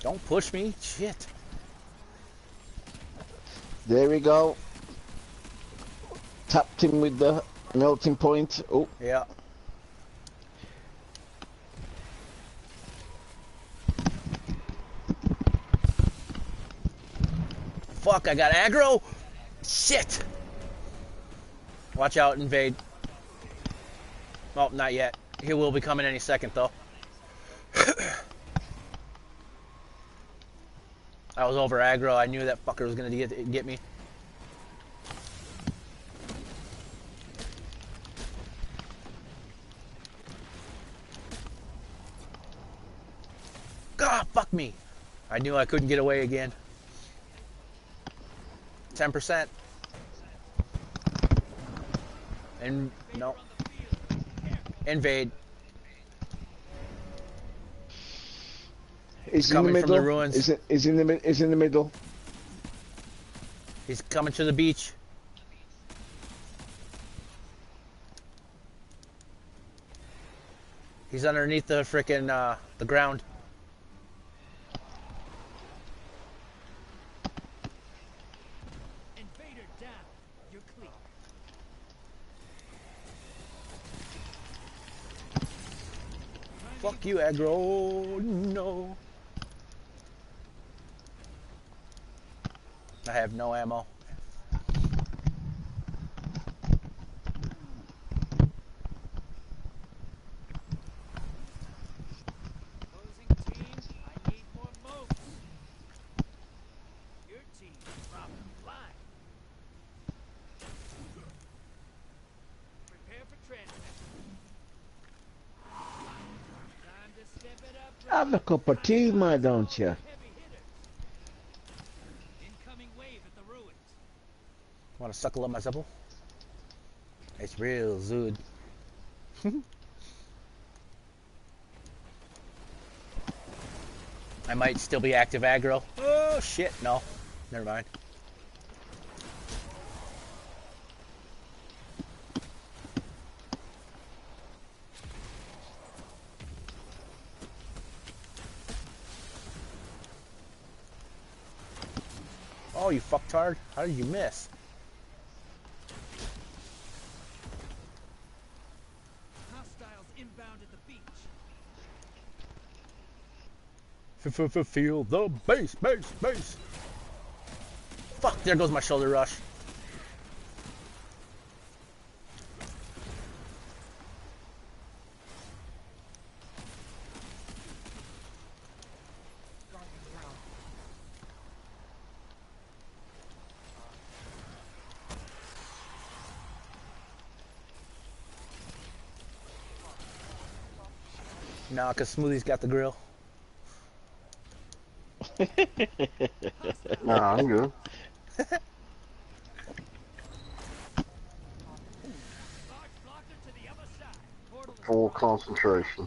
Don't push me. Shit. There we go. Tapped him with the melting point. Oh. Yeah. Fuck, I got aggro. Shit. Watch out, invade. Oh, not yet. He will be coming any second, though. I was over aggro. I knew that fucker was gonna get me. God, fuck me. I knew I couldn't get away again. 10%. And no. Invade. He's in the Coming middle. from the ruins. Is in the middle. He's coming to the beach. He's underneath the frickin' the ground. Invader down. You're clear. Fuck you, aggro. No. I have no ammo. Have a cup of tea, my don't you? Incoming wave at the ruins. Want to suckle up my supple? It's real zood. I might still be active aggro. Oh shit, no. Never mind. Oh, you fucktard. How did you miss? Hostiles inbound at the beach. Feel the bass, bass, bass. Fuck, there goes my shoulder rush. Nah, cause Smoothie's got the grill. Nah, I'm good. Full concentration.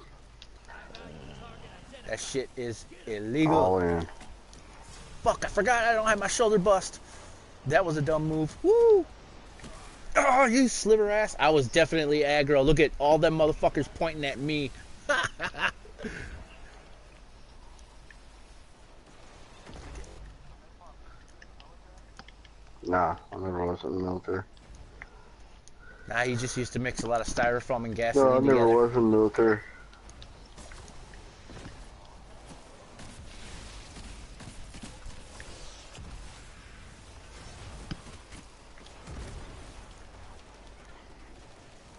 That shit is illegal. All in. Fuck, I forgot I don't have my shoulder bust. That was a dumb move. Woo! Oh, you sliver ass. I was definitely aggro. Look at all them motherfuckers pointing at me. Nah, I never was in the military. Nah, he just used to mix a lot of styrofoam and No, gasoline I never together. was in the military.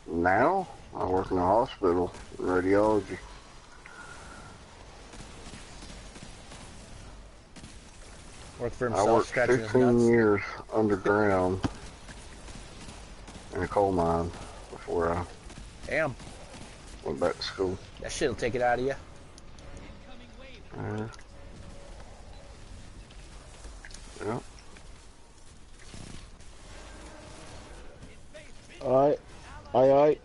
Now, I work in a hospital, in radiology. Worked for I himself, worked scratching his 15 nuts. years underground in a coal mine before I Damn, went back to school. that shit'll take it out of you. Yeah. Yeah. Alright. Aye.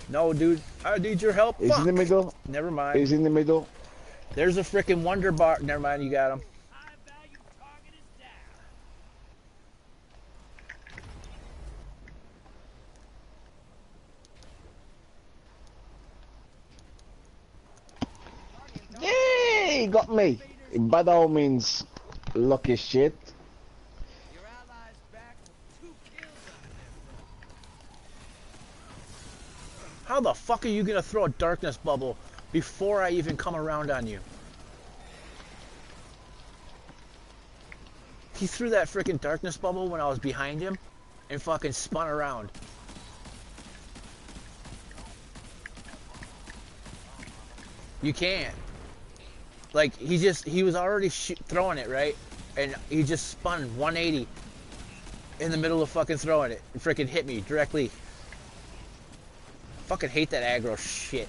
No, dude, I need your help. He's Fuck. in the middle. Never mind. He's in the middle. There's a freaking wonder bar. Never mind, you got him. High value target is down. Yay! He got me. By all means, lucky shit. Your allies back with 2 kills on them. How the fuck are you gonna throw a darkness bubble before I even come around on you? He threw that freaking darkness bubble when I was behind him and fucking spun around. You can't. Like, he was already throwing it, right? And he just spun 180 in the middle of fucking throwing it and freaking hit me directly. Fucking hate that aggro shit.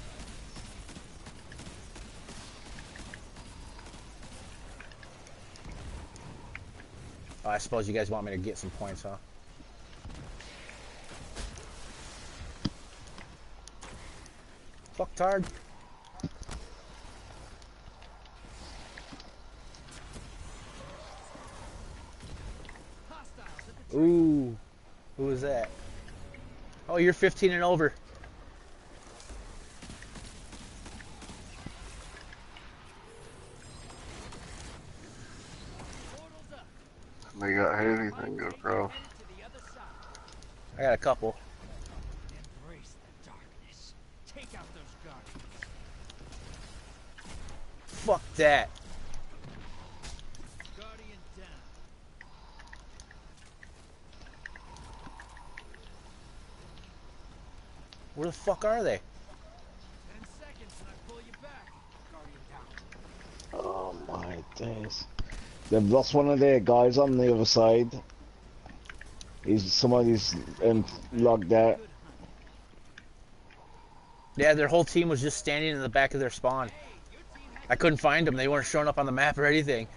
Oh, I suppose you guys want me to get some points, huh? Fucktard. Ooh. Who is that? Oh, you're 15 and over. They got heavy, then go across. I got a couple. Embrace the darkness. Take out those guardians. Fuck that. Guardian down. Where the fuck are they? 10 seconds and I pull you back. Guardian down. Oh my days. They've lost one of their guys on the other side. Somebody's logged out. Yeah, their whole team was just standing in the back of their spawn. I couldn't find them. They weren't showing up on the map or anything.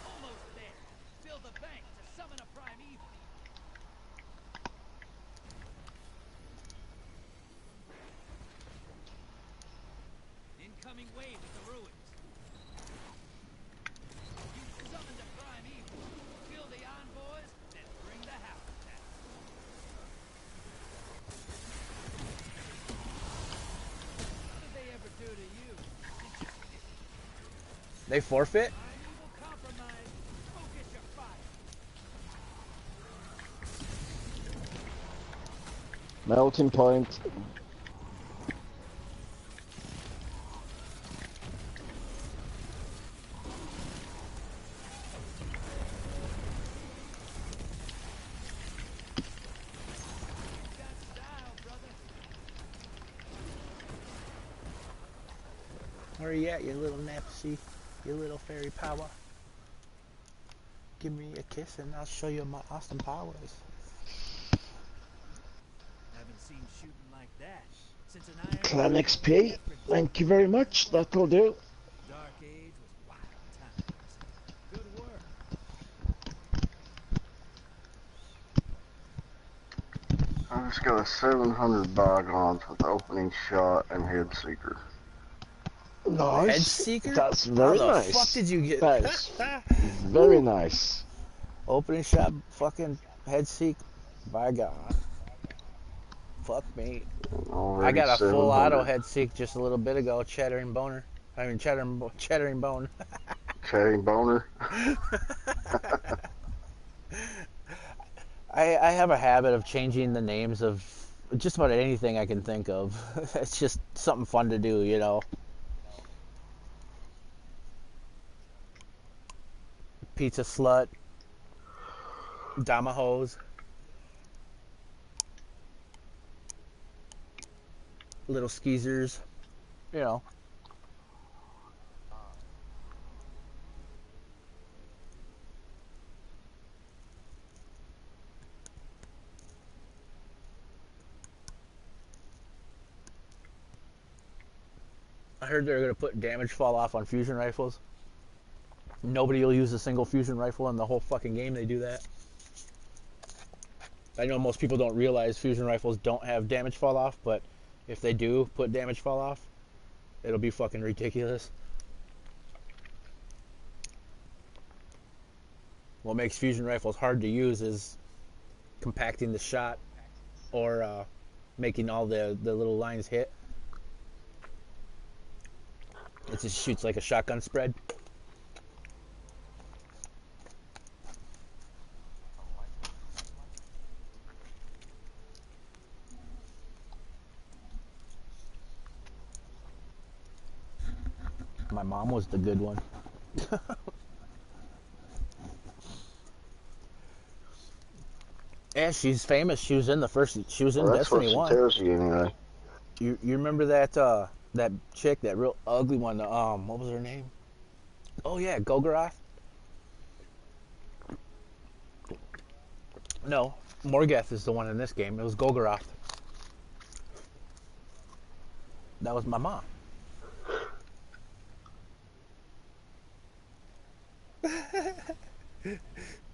Almost there. Fill the bank to summon a primeval. Incoming wave at the ruins. You summoned a primeval. Kill the envoys, then bring the house down. What did they ever do to you? They forfeit? Primeval compromise. Focus your fire. Melting point. Got style, brother. Where are you at, you little Napsy? You little fairy power? Give me a kiss and I'll show you my awesome powers. Haven't seen shooting like that since an iron Clan Age XP. Jeffrey Thank you very much. That'll do. Dark Age was wild times. Good work. I just got a 700 bygones with opening shot and head seeker. Nice. Head seeker? That's How very the nice. fuck did you get That's very nice. Opening shot, fucking head seek. By God. Fuck me. Already I got a full 700. auto head seek just a little bit ago. Chattering boner. I mean, chattering bone. Chatting boner. I have a habit of changing the names of just about anything I can think of. It's just something fun to do, you know. Pizza slut, Dama hose, little skeezers, you know. I heard they're going to put damage fall off on fusion rifles. Nobody will use a single fusion rifle in the whole fucking game. They do that. I know most people don't realize fusion rifles don't have damage fall off, but if they do put damage fall off, it'll be fucking ridiculous. What makes fusion rifles hard to use is compacting the shot or making all the little lines hit. It just shoots like a shotgun spread. My mom was the good one. Yeah, she's famous. She was in the first. She was in Well, that's what Destiny she 1. tells you anyway. You remember that that chick, that real ugly one? What was her name? Oh yeah, Golgoroth. No, Morgoth is the one in this game. It was Golgoroth. That was my mom.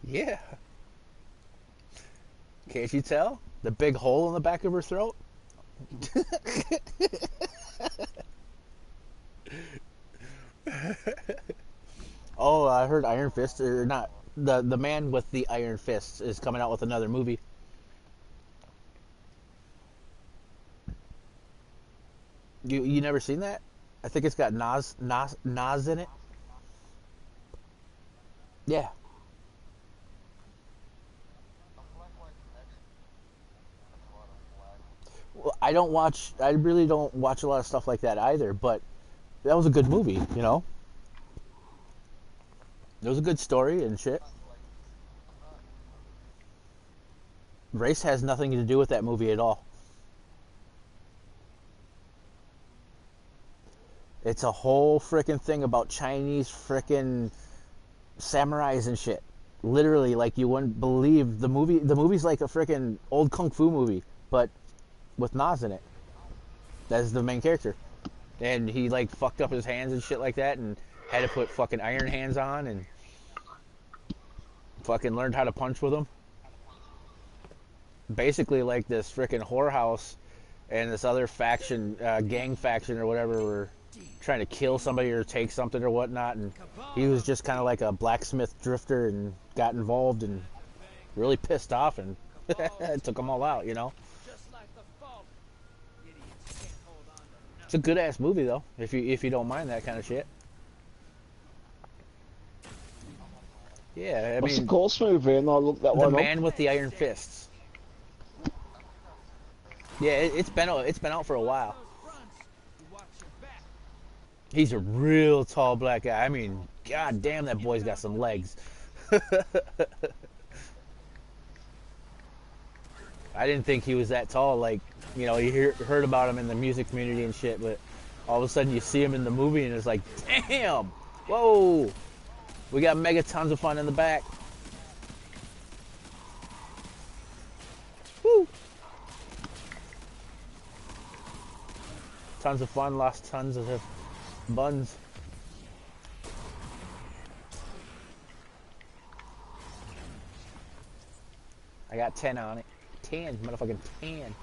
Yeah. Can't you tell? The big hole in the back of her throat? Oh, I heard Iron Fist, or not, the man with the Iron Fists is coming out with another movie. You never seen that? I think it's got Nas in it. Yeah. Well, I really don't watch a lot of stuff like that either, but that was a good movie, you know? It was a good story and shit. Race has nothing to do with that movie at all. It's a whole freaking thing about Chinese freaking samurais and shit. Literally, like you wouldn't believe the movie. The movie's like a freaking old kung fu movie, but with Nas in it. That's the main character, and he like fucked up his hands and shit like that, and had to put fucking iron hands on, and fucking learned how to punch with them. Basically, like this freaking whorehouse and this other faction, gang faction or whatever, were trying to kill somebody or take something or whatnot, and he was just kind of like a blacksmith drifter and got involved and really pissed off and took them all out, you know. Just like the fallen. Idiots can't hold on to It's a good ass movie though, if you don't mind that kind of shit. Yeah, I What's the mean, course movie? And I'll look that The one Man up. with the Iron Fists. Yeah, it's been out for a while. those fronts. You watch your back. He's a real tall black guy. I mean, god damn, that boy's got some legs. I didn't think he was that tall. Like, you know, you heard about him in the music community and shit, but all of a sudden you see him in the movie and it's like, damn, whoa, we got mega tons of fun in the back. Woo. Tons of fun, lost tons of buns. I got 10 on it. 10, motherfucking 10.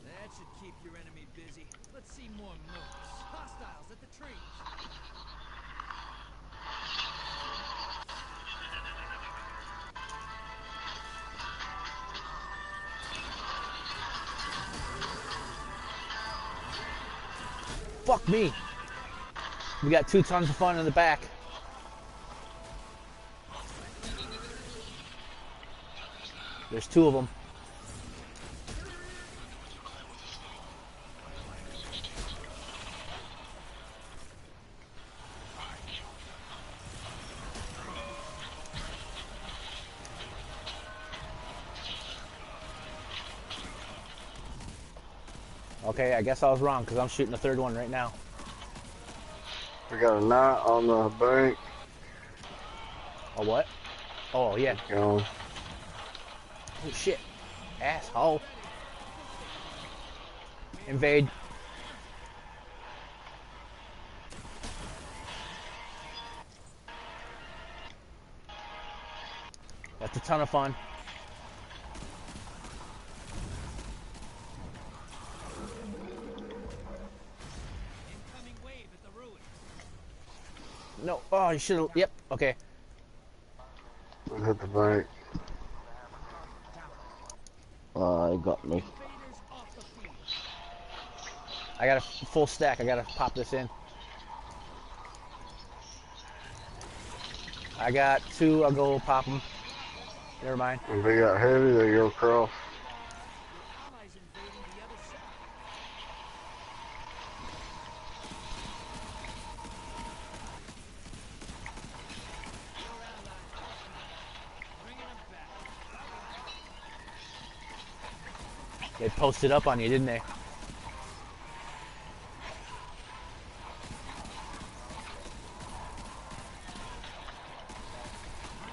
That should keep your enemy busy. Let's see more moves. Hostiles at the trees. Fuck me. We got 2 tons of fun in the back. There's 2 of them. Okay, I guess I was wrong because I'm shooting the 3rd one right now. We got a knot on the bank. A what? Oh, yeah. Going. Oh, shit. Asshole. Invade. That's a ton of fun. Incoming wave at the ruins. No. Oh, you should have. Yep. Okay. We hit the bank. He got me. Invaders off the field. I got a full stack. I gotta pop this in. I got 2. I'll go pop them. Never mind. If they got heavy, they go across. Allies invading the other side. Your allies. Bringing them back. They posted up on you, didn't they? High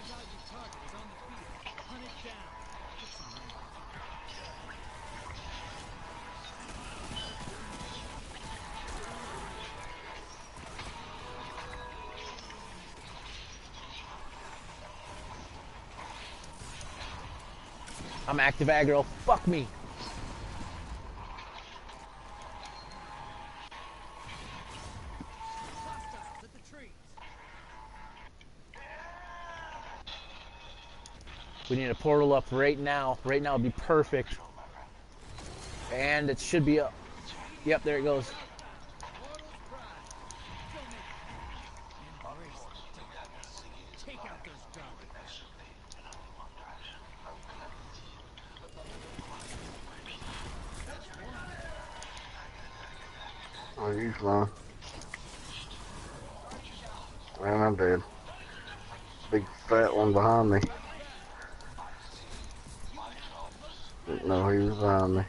value target is on the field. Hunt it down. Get some men. I'm active aggro. Fuck me. Hostiles at the trees. We need a portal up right now. Right now would be perfect. And it should be up. Yep, there it goes. Portal's prize. Still make it. Embrace the darkness. Take out those garbage. Oh, you flying. And I'm dead. Big fat one behind me. No, he was behind me.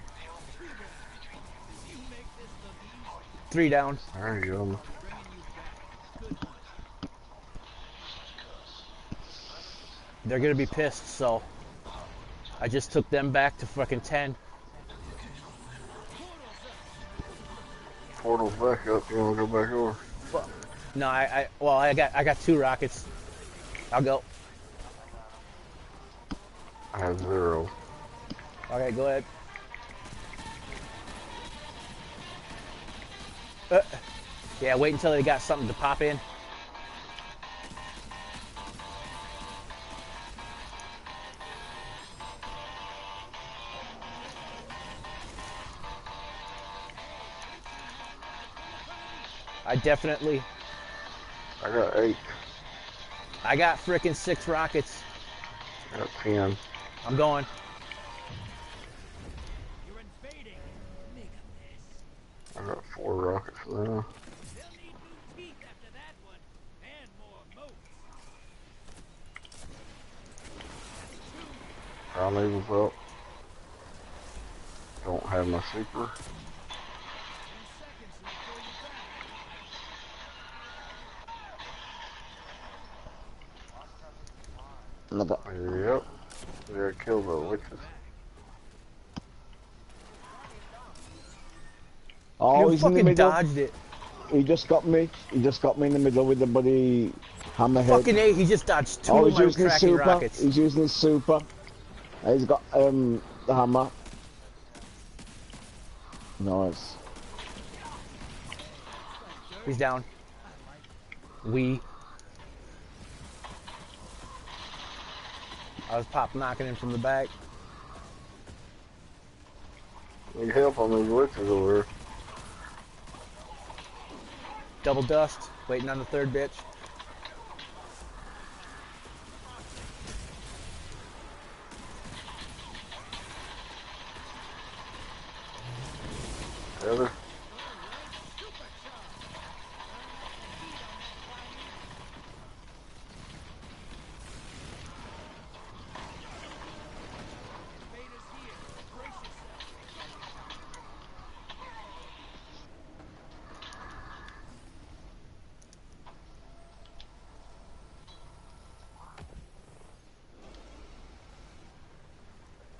3 down. There you go. They're gonna be pissed, so I just took them back to fucking 10. Portal's back up. You wanna go back over? No, I got 2 rockets. I'll go. I have 0. Okay, go ahead. Yeah, wait until they got something to pop in. I got 8. I got frickin' 6 rockets. I got 10. I'm going. You're invading. Make a mess. I got 4 rockets now. They'll need new teeth after that one, and more moats. Ground eagles up. Don't have my super. 10 seconds until you're back. Another. Yep. We gotta kill the witches. Oh, You he's in the fucking middle. dodged it. He just got me. He just got me in the middle with the bloody hammerhead. Fucking A, he just dodged 2 Oh, of he's my using his cracking super. rockets. He's using his super. He's got the hammer. Nice. He's down. I was pop knocking him from the back. Need help on these witches over here. Double dust. Waiting on the 3rd bitch. Heather.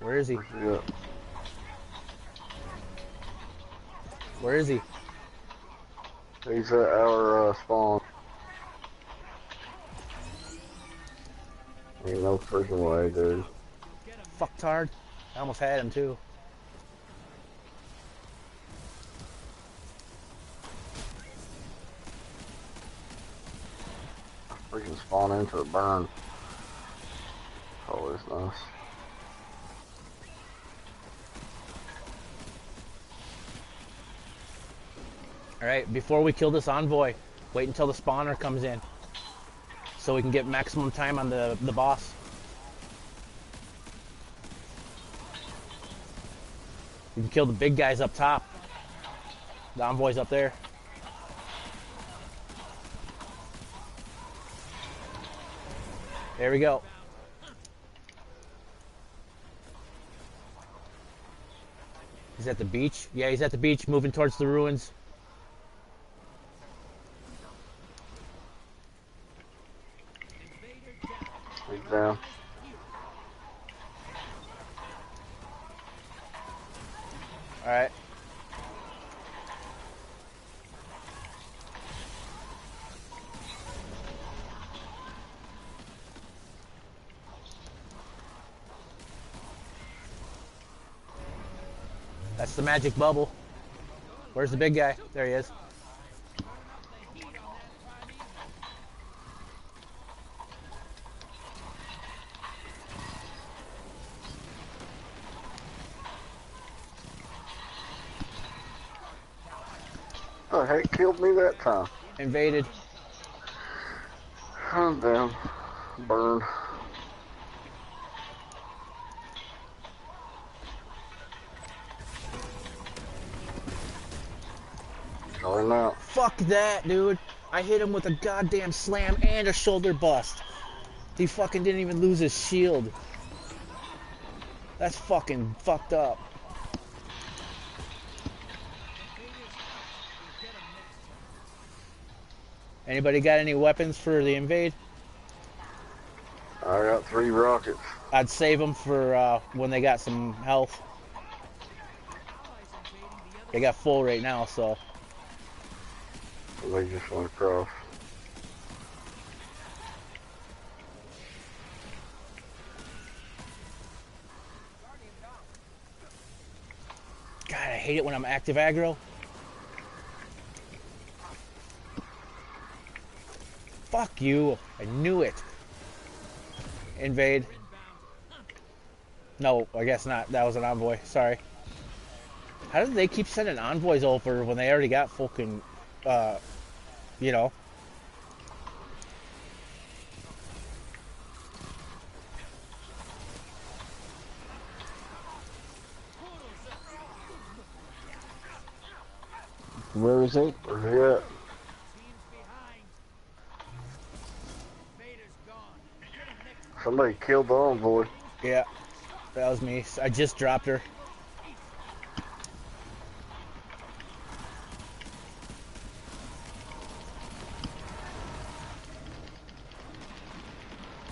Where is he? Yeah. Where is he? He's at our spawn. Ain't no freaking way, dude. Fucktard. I almost had him too. Freaking spawn into the burn. Always nice. Alright, before we kill this envoy, wait until the spawner comes in. So we can get maximum time on the boss. We can kill the big guys up top. The envoy's up there. There we go. He's at the beach? Yeah, he's at the beach, moving towards the ruins. He's down. Alright. That's the magic bubble. Where's the big guy? There he is. The heck killed me that time? Invaded. I'm down. Burn. Going out. Fuck that, dude. I hit him with a goddamn slam and a shoulder bust. He fucking didn't even lose his shield. That's fucking fucked up. Invaders out. We'll get 'em next time. Anybody got any weapons for the invade? I got 3 rockets. I'd save them for when they got some health. Allies invading the other They got full right now, so. They just went across. God, I hate it when I'm active aggro. Fuck you. I knew it. Invade. No, I guess not. That was an envoy. Sorry. How did they keep sending envoys over when they already got fucking, you know? Where is it? Where's he at? teams behind. Invaders gone. Get 'em next time. Somebody killed the envoy. Yeah, that was me. I just dropped her.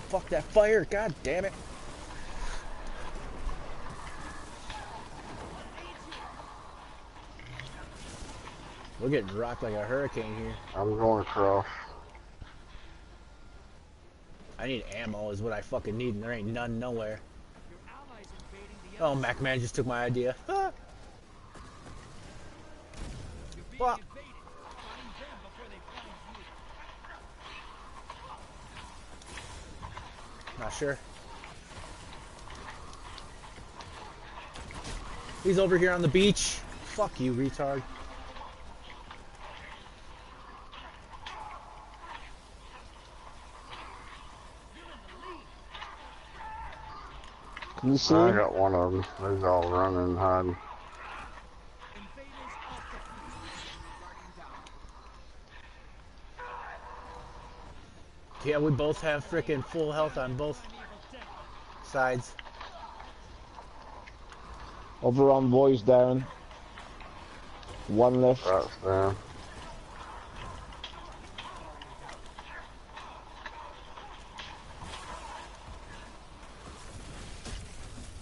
Fuck that fire, god damn it. We're getting rocked like a hurricane here. I'm going across. I need ammo is what I fucking need, and there ain't none nowhere. Your allies invading the Oh, other side. MacMan just took my idea. Ah. You're being Fuck. invaded. Find them before they find you. Not sure. He's over here on the beach. Fuck you, retard. Can you see I him? got one of them. They's all running and hiding. Invaders off the field. Guardian down. Yeah, we both have frickin' full health on both sides. Other envoys down. One left. Right down.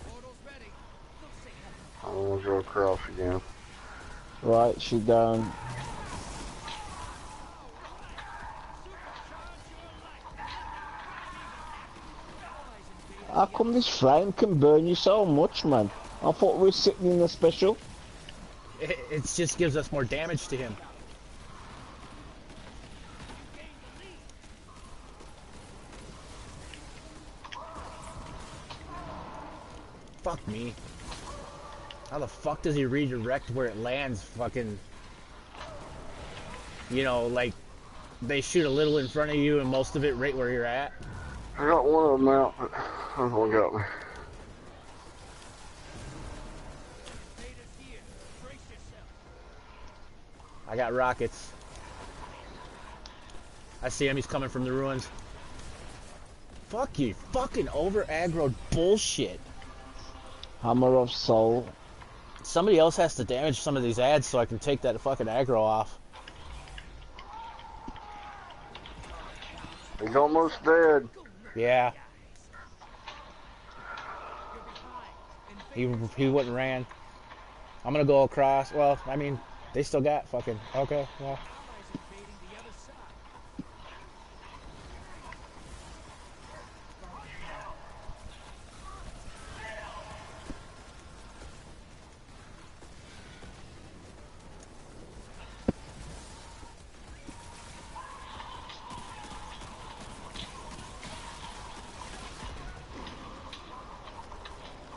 Portal's ready. Look, say hello. I'm gonna go across again. Right, she down. How come this flame can burn you so much, man? I thought we were sitting in a special. It just gives us more damage to him. Fuck me. How the fuck does he redirect where it lands? Fucking, you know, like they shoot a little in front of you and most of it right where you're at. I got one of them out, but another one got me. Invaders here. Brace yourself. I got rockets. I see him. He's coming from the ruins. Fuck you. Fucking over aggroed bullshit. Hammer of Soul. Somebody else has to damage some of these ads so I can take that fucking aggro off. He's almost dead. Yeah. He wouldn't ran. I'm gonna go across. Well, I mean, they still got fucking. Okay, well. Allies invading the other side.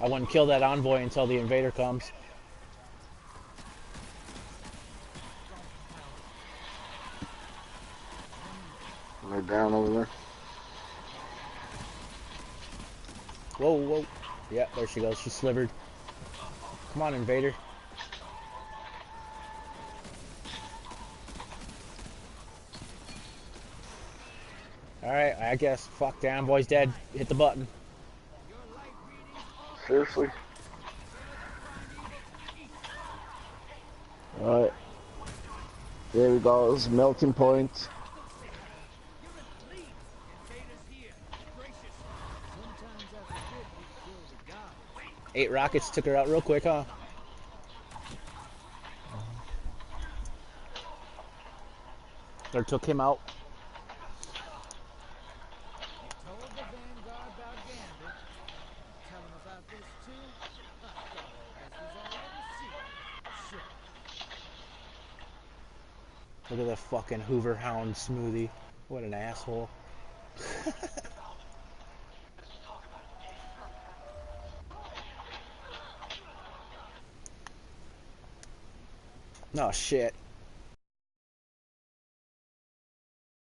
I wouldn't kill that envoy until the invader comes. They're down over there. Whoa, whoa. Yeah, there she goes. She slivered. Come on, invader. Alright, I guess. Fuck, the envoy's dead. Hit the button. Seriously? Alright. There we go. It's melting point. You're in the lead. Invaders here. Gracious. Sometimes I forget we killed the goddess. 8 rockets took her out real quick, huh? Or took him out. You told the Vanguard about Gambit. Telling about this too? I thought all this was already secret. Shit. Look at the fucking Hoover Hound smoothie. What an asshole. No shit.